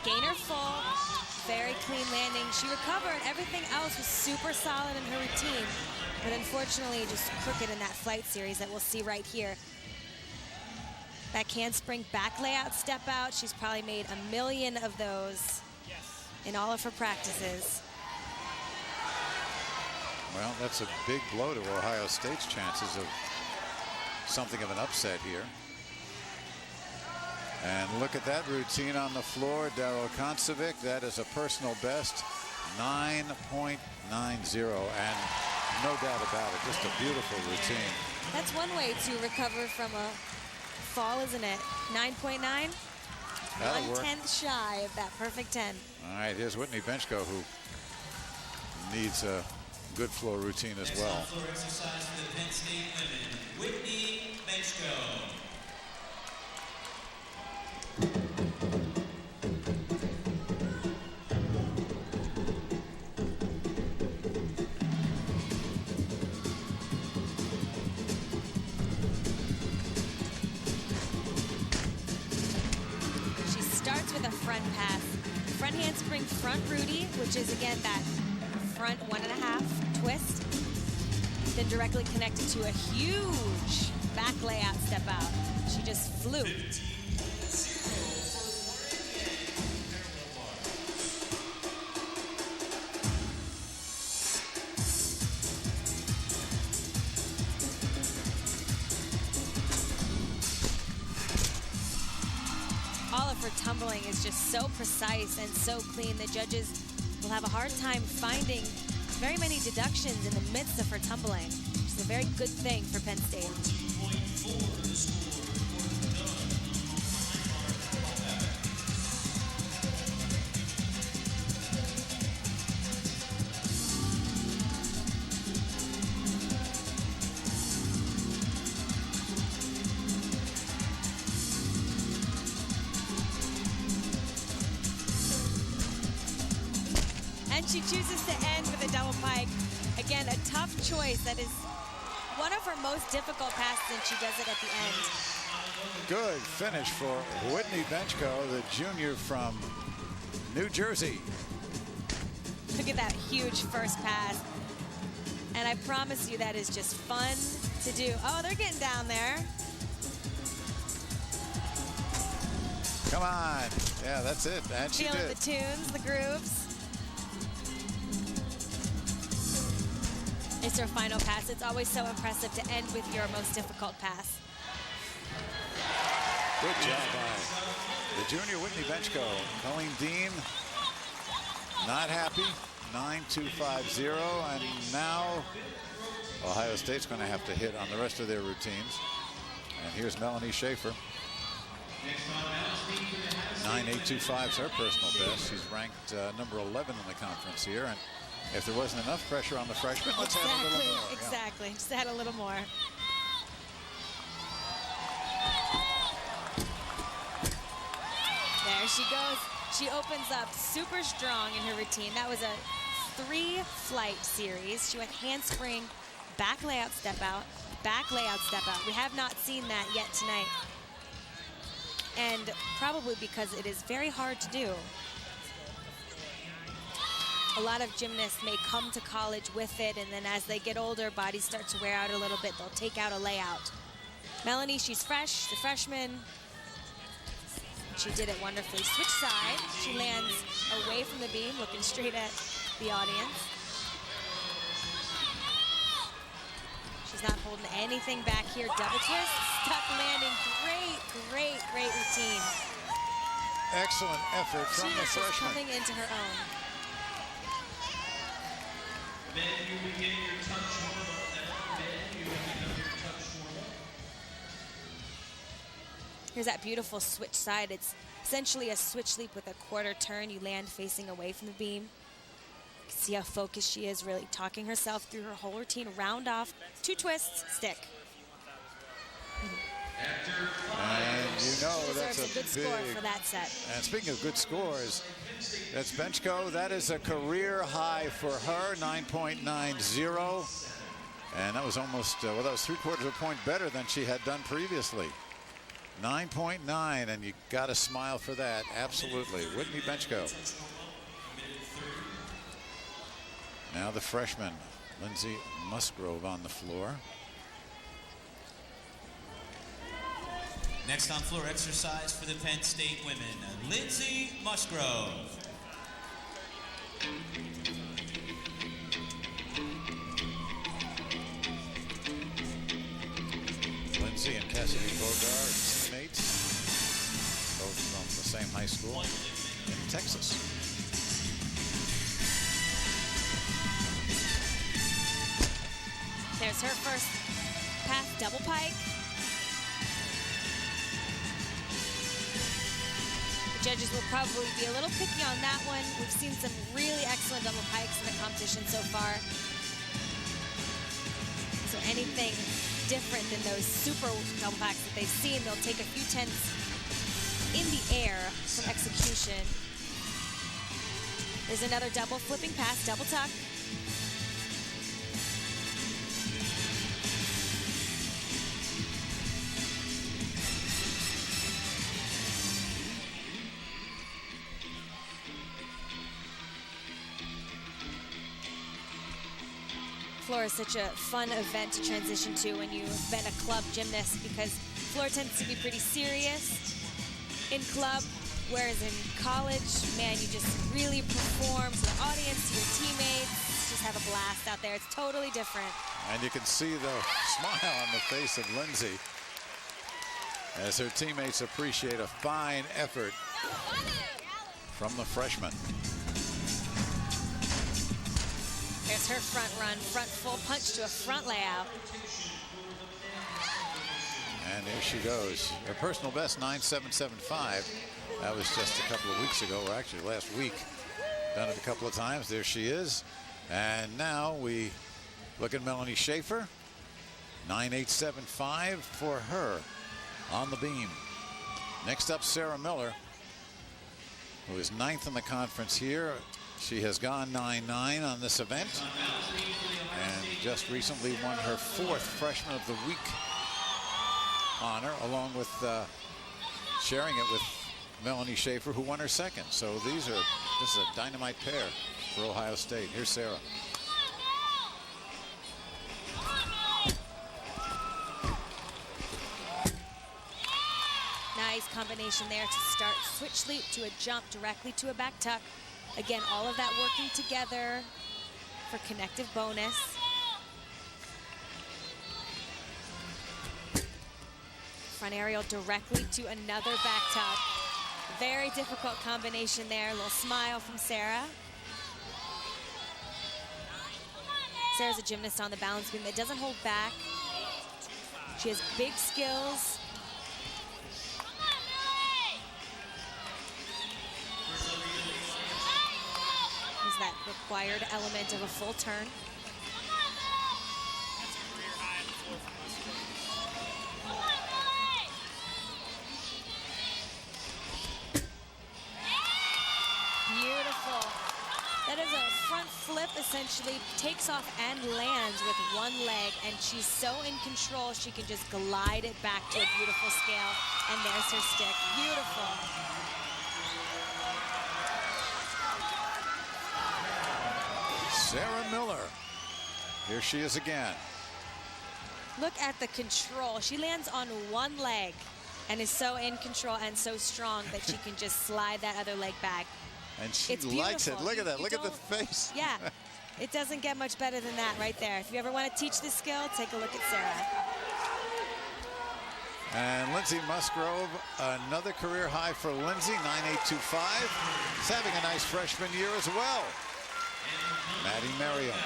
Gainer full, very clean landing. She recovered, everything else was super solid in her routine. But unfortunately, just crooked in that flight series that we'll see right here. That handspring back layout step out. She's probably made a million of those in all of her practices. Well, that's a big blow to Ohio State's chances of something of an upset here. And look at that routine on the floor. Daryl Koncevic, that is a personal best, 9.90. And no doubt about it, just a beautiful routine. That's one way to recover from a fall, isn't it? 9.9? That'll work. 1/10 shy of that perfect 10. All right, here's Whitney Benchko, who needs a good floor routine as well. Next on floor exercise for the Penn State women, Whitney Benchko. starts with a front pass. Front handspring, front Rudy, which is, again, that front 1.5 twist. Then directly connected to a huge back layout step out. She just flew. All of her tumbling is just so precise and so clean. The judges will have a hard time finding very many deductions in the midst of her tumbling, which is a very good thing for Penn State. And she chooses to end with a double pike. Again, a tough choice. That is one of her most difficult passes, and she does it at the end. Good finish for Whitney Benchko, the junior from New Jersey. Look at that huge first pass. And I promise you that is just fun to do. Oh, they're getting down there. Come on. Yeah, that's it. And she Feeling did. the tunes, the grooves. It's her final pass. It's always so impressive to end with your most difficult pass. Good job by the junior Whitney Benchko. Colleen Dean not happy. 9-2-5-0, and now Ohio State's going to have to hit on the rest of their routines. And here's Melanie Schaefer. 9.825 is her personal best. She's ranked number 11 in the conference here. And if there wasn't enough pressure on the freshman, let's add a little more. Exactly. Yeah. Just add a little more. There she goes. She opens up super strong in her routine. That was a 3-flight series. She went handspring, back layout step out, back layout step out. We have not seen that yet tonight. And probably because it is very hard to do. A lot of gymnasts may come to college with it, and then as they get older, bodies start to wear out a little bit. They'll take out a layout. Melanie, she's fresh, the freshman. She did it wonderfully. Switch side. She lands away from the beam, looking straight at the audience. She's not holding anything back here. Double twist, stuck landing. Great routine. Excellent effort from the She is freshman. coming into her own. Men, you begin your touch normal. Men, you begin your touch normal. Here's that beautiful switch side. It's essentially a switch leap with a quarter turn. You land facing away from the beam. You can see how focused she is, really talking herself through her whole routine. Round off, 2 twists, stick. And you know She that's deserves a good score for that set. And speaking of good scores, that's Benchko. That is a career high for her, 9.90. And that was almost, well, that was 3/4 of a point better than she had done previously. 9.9, and you got to smile for that. Absolutely. Whitney Benchko. Now the freshman, Lindsay Musgrove, on the floor. Next on floor exercise for the Penn State women, Lindsay Musgrove. Lindsay and Cassidy Bogart, teammates, both from the same high school in Texas. There's her first pass double pike. The judges will probably be a little picky on that one. We've seen some really excellent double pikes in the competition so far. So anything different than those super double pikes that they've seen, they'll take a few tenths in the air from execution. There's another double flipping pass, double tuck. floor is such a fun event to transition to when you've been a club gymnast, because floor tends to be pretty serious in club, whereas in college, man, you just really perform to the audience, to your teammates, just have a blast out there. It's totally different. And you can see the smile on the face of Lindsay as her teammates appreciate a fine effort from the freshman. Here's her front run, front full punch to a front layout. And there she goes. Her personal best, 9.775. That was just a couple of weeks ago, or actually last week. Done it a couple of times. There she is. And now we look at Melanie Schaefer. 9.875 for her on the beam. Next up, Sarah Miller, who is 9th in the conference here. She has gone 9.9 on this event and just recently won her 4th Freshman of the Week honor, along with sharing it with Melanie Schaefer, who won her 2nd. So this is a dynamite pair for Ohio State. Here's Sarah. Nice combination there to start. Switch leap to a jump directly to a back tuck. Again, all of that working together for connective bonus. Front aerial directly to another back tuck. Very difficult combination there. A little smile from Sarah. Sarah's a gymnast on the balance beam that doesn't hold back. She has big skills. Is that required element of a full turn. Beautiful. That is a front flip, essentially, takes off and lands with one leg, and she's so in control, she can just glide it back to a beautiful scale, and there's her stick. Beautiful. Sarah Miller. Here she is again. Look at the control. She lands on one leg and is so in control and so strong that she can just slide that other leg back. And she likes it. Look at that. Look at the face. Yeah, it doesn't get much better than that right there. If you ever want to teach this skill, take a look at Sarah. And Lindsay Musgrove, another career high for Lindsay, 9.825. She's having a nice freshman year as well. Maddie Merriam.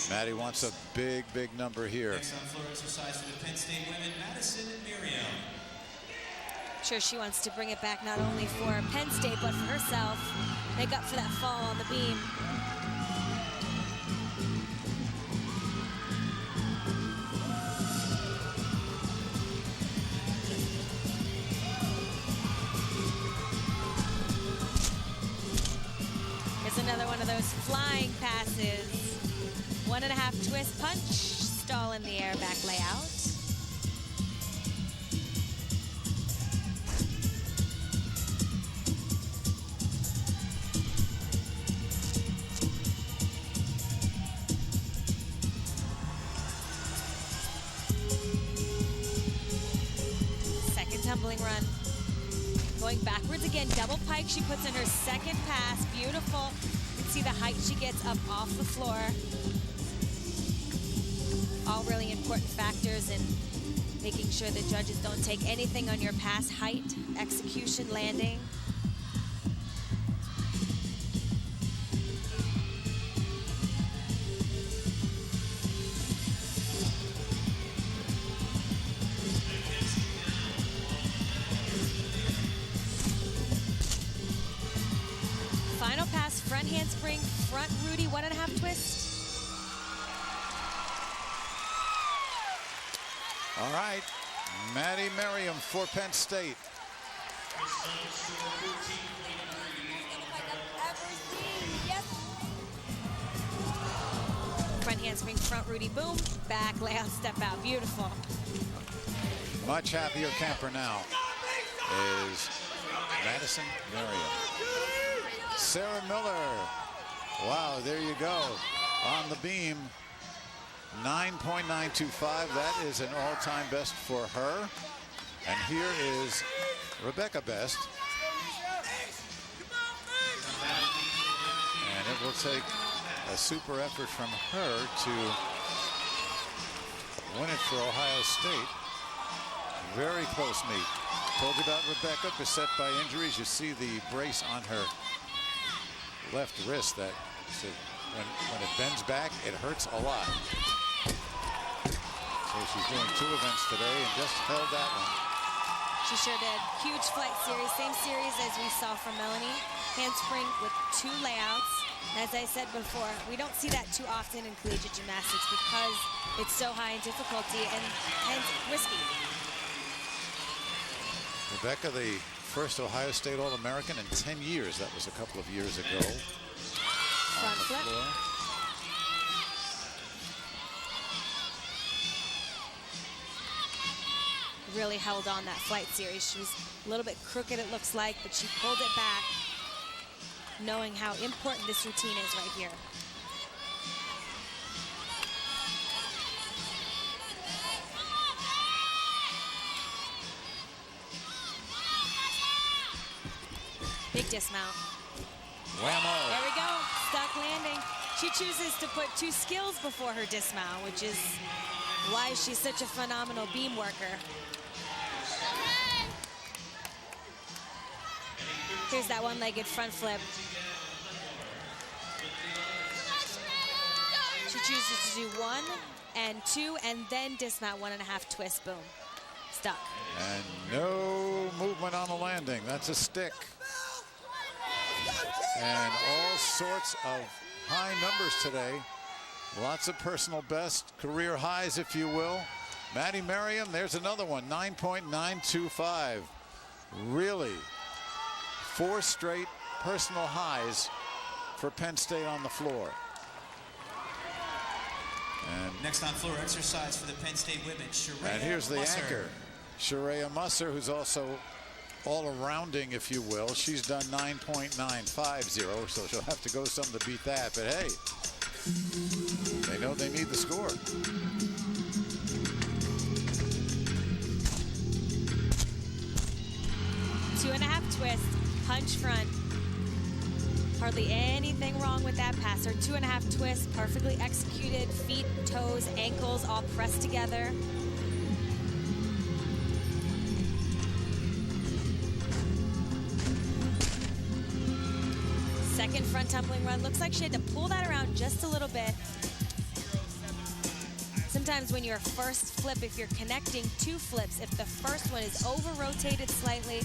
Maddie wants a big, big number here. Next on floor exercise for the Penn State women, Madison Miriam. Sure, she wants to bring it back not only for Penn State, but for herself. Make up for that fall on the beam. Here's another one of those flying passes. 1.5 twist punch, stall in the air, back layout. Tumbling run. Going backwards again, double pike. She puts in her 2nd pass. Beautiful. You can see the height she gets up off the floor. All really important factors in making sure the judges don't take anything on your pass height, execution, landing. Final pass, front handspring, front Rudy, 1.5 twist. All right, Maddie Merriam for Penn State. Front handspring, front Rudy, boom, back layout, step out, beautiful. Much happier camper now is Madison Merriam. Sarah Miller Wow, there you go. On the beam, 9.925. That is an all-time best for her. And here is Rebecca Best. And it will take a super effort from her to win it for Ohio State. Very close meet. Told you about Rebecca, beset by injuries. You see the brace on her left wrist that when it bends back, it hurts a lot. So she's doing 2 events today and just held that one. She sure did. Huge flight series, same series as we saw from Melanie. Handspring with 2 layouts. As I said before, we don't see that too often in collegiate gymnastics because it's so high in difficulty and hence risky. Rebecca, the first Ohio State All-American in 10 years. That was a couple of years ago. Front flip. Really held on that flight series. She was a little bit crooked, it looks like, but she pulled it back, knowing how important this routine is right here. Big dismount. Whammo. There we go, stuck landing. She chooses to put 2 skills before her dismount, which is why she's such a phenomenal beam worker. Here's that one-legged front flip. She chooses to do 1 and 2 and then dismount 1.5 twist, boom. Stuck. And no movement on the landing. That's a stick. And all sorts of high numbers today. Lots of personal best, career highs, if you will. Maddie Merriam, there's another one, 9.925. Really, 4 straight personal highs for Penn State on the floor. And next on floor exercise for the Penn State women, Sharia and here's the Musser. anchor, Sharia Musser, who's also all-arounding, if you will. She's done 9.950, so she'll have to go some to beat that. But hey, they know they need the score. Two and a half twist, punch front. Hardly anything wrong with that passer. 2.5 twist, perfectly executed. Feet, toes, ankles all pressed together. Second front tumbling run. Looks like she had to pull that around just a little bit. Sometimes when you're first flip, if you're connecting 2 flips, if the first one is over-rotated slightly,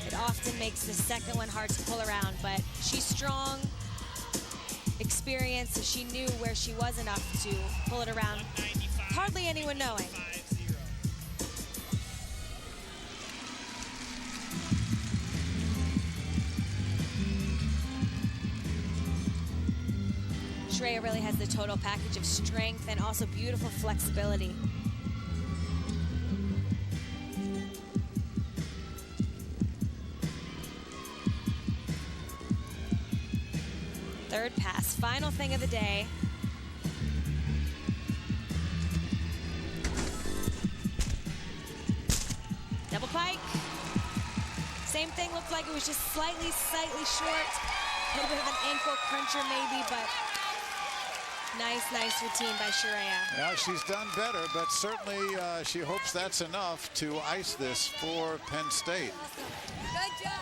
it often makes the second one hard to pull around. But she's strong, experienced, so she knew where she was enough to pull it around. Hardly anyone knowing. Shreya really has the total package of strength and also beautiful flexibility. Third pass, final thing of the day. Double pike. Same thing, looked like it was just slightly short. A little bit of an ankle cruncher maybe, but nice routine by Sharia. Yeah, she's done better, but certainly she hopes that's enough to ice this for Penn State. Good job.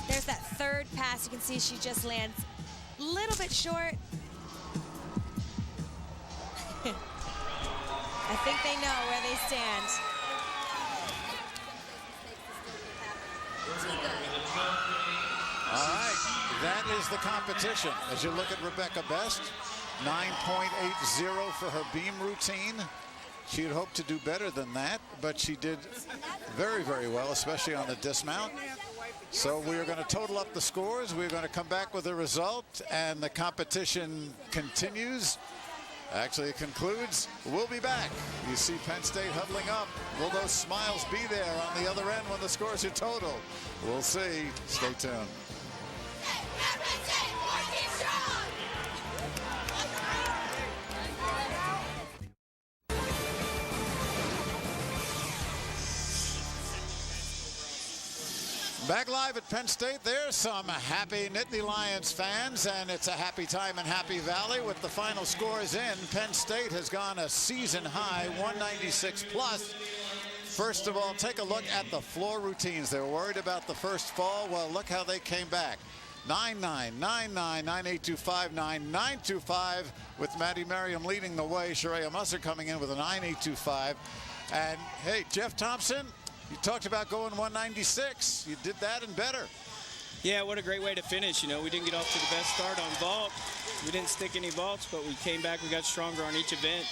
There's that third pass. You can see she just lands a little bit short. I think they know where they stand. All right, that is the competition. As you look at Rebecca Best, 9.80 for her beam routine. She had hoped to do better than that, but she did very well, especially on the dismount. So we are going to total up the scores. We're going to come back with a result, and the competition continues. Actually, it concludes. We'll be back. You see Penn State huddling up. Will those smiles be there on the other end when the scores are total? We'll see. Stay tuned. Back live at Penn State, there's some happy Nittany Lions fans, and it's a happy time in Happy Valley with the final scores in. Penn State has gone a season high, 196 plus. First of all, take a look at the floor routines. They were worried about the first fall. Well, look how they came back. 9-9, 9-9, 9-8-2-5, 9-9-2-5 with Maddie Merriam leading the way. Sharia Musser coming in with a 9-8-2-5. And, hey, Jeff Thompson, you talked about going 196. You did that and better. Yeah, what a great way to finish. You know, we didn't get off to the best start on vault. We didn't stick any vaults, but we came back. We got stronger on each event.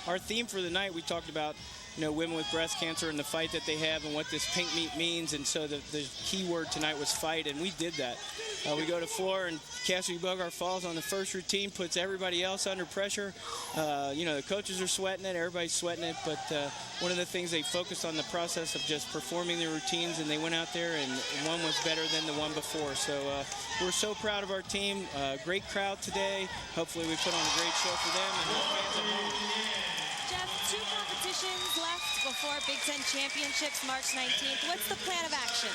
Our theme for the night, we talked about, you know, women with breast cancer and the fight that they have and what this pink meat means. And so the key word tonight was fight, and we did that. We go to floor, and Cassidy Bogart falls on the first routine, puts everybody else under pressure. You know, the coaches are sweating it, everybody's sweating it, but one of the things, they focused on the process of just performing the routines, and they went out there, and one was better than the one before. So we're so proud of our team. Great crowd today. Hopefully we put on a great show for them and the fans at home. Jeff, 2 competitions left before Big Ten Championships March 19th. What's the plan of action?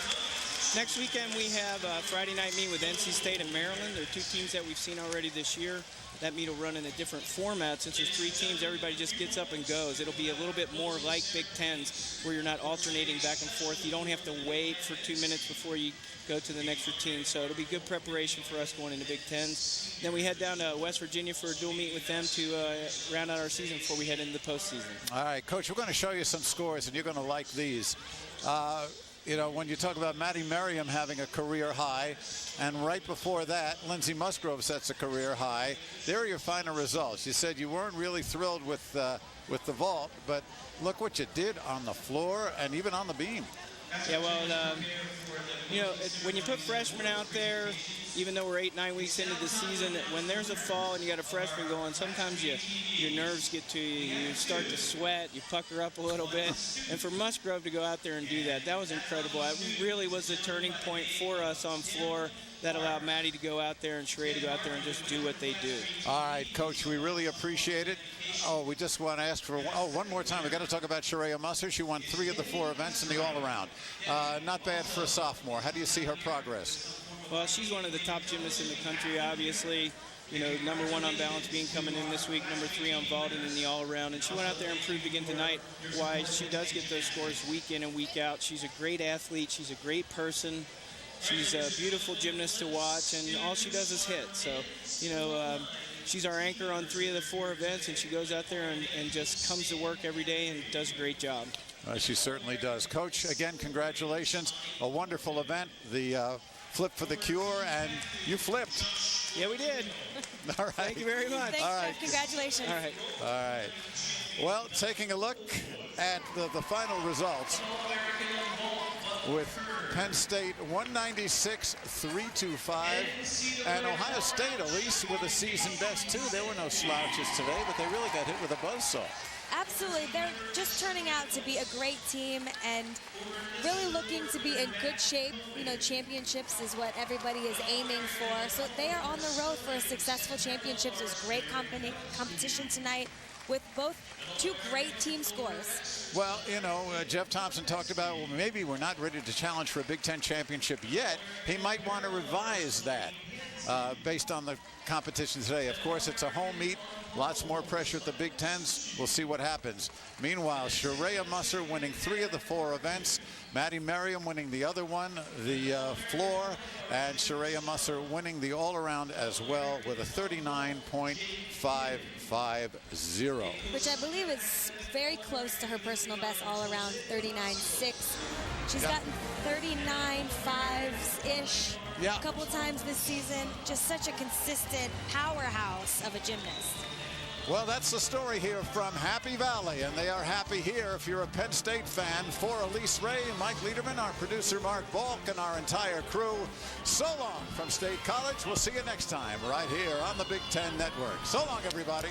Next weekend we have a Friday night meet with NC State and Maryland. They're 2 teams that we've seen already this year. That meet will run in a different format. Since there's 3 teams, everybody just gets up and goes. It'll be a little bit more like Big Tens, where you're not alternating back and forth. You don't have to wait for 2 minutes before you go to the next routine. So it'll be good preparation for us going into Big Tens. Then we head down to West Virginia for a dual meet with them to round out our season before we head into the postseason. All right, Coach, we're going to show you some scores, and you're going to like these. You know, when you talk about Maddie Merriam having a career high, and right before that, Lindsey Musgrove sets a career high. There are your final results. You said you weren't really thrilled with the vault, but look what you did on the floor and even on the beam. Yeah, well, you know, when you put freshmen out there, even though we're 8-9 weeks into the season, when there's a fall and you got a freshman going, sometimes your nerves get to you. You start to sweat, you pucker up a little bit. And for Musgrove to go out there and do that, that was incredible. It really was a turning point for us on floor that allowed Maddie to go out there and Sheree to go out there and just do what they do. All right, Coach, we really appreciate it. Oh, we just want to ask for one more time. We got to talk about Sharia Musser. She won 3 of the 4 events in the all-around. Not bad for a sophomore. How do you see her progress? Well, she's one of the top gymnasts in the country, obviously. You know, #1 on balance beam coming in this week, #3 on vault and in the all-around. And she went out there and proved again tonight why she does get those scores week in and week out. She's a great athlete. She's a great person. She's a beautiful gymnast to watch, and all she does is hit. So, you know, she's our anchor on 3 of the 4 events, and she goes out there and just comes to work every day and does a great job. She certainly does. Coach, again, congratulations. A wonderful event. The flip for the cure, and you flipped. Yeah, we did. All right. Thank you very much. Thanks, all right. Jeff. Congratulations. All right. All right. Well, taking a look at the final results with Penn State 196-325, and Ohio State, Elise, with a season best too. There were no slouches today, but they really got hit with a buzzsaw. Absolutely. They're just turning out to be a great team and really looking to be in good shape. You know, championships is what everybody is aiming for. So they are on the road for a successful championships. It was great competition tonight with both 2 great team scores. Well, you know, Jeff Thompson talked about, well, maybe we're not ready to challenge for a Big Ten championship yet. He might want to revise that based on the competition today. Of course, it's a home meet. Lots more pressure at the Big Tens. We'll see what happens. Meanwhile, Sharia Musser winning 3 of the 4 events. Maddie Merriam winning the other one, the floor, and Sharia Musser winning the all-around as well with a 39.550. Which I believe is very close to her personal best all-around, 39.6. She's gotten 39.5s-ish a couple times this season. Just such a consistent powerhouse of a gymnast. Well, that's the story here from Happy Valley, and they are happy here if you're a Penn State fan. For Elise Ray, Mike Liederman, our producer Mark Balk, and our entire crew, so long from State College. We'll see you next time right here on the Big Ten Network. So long, everybody.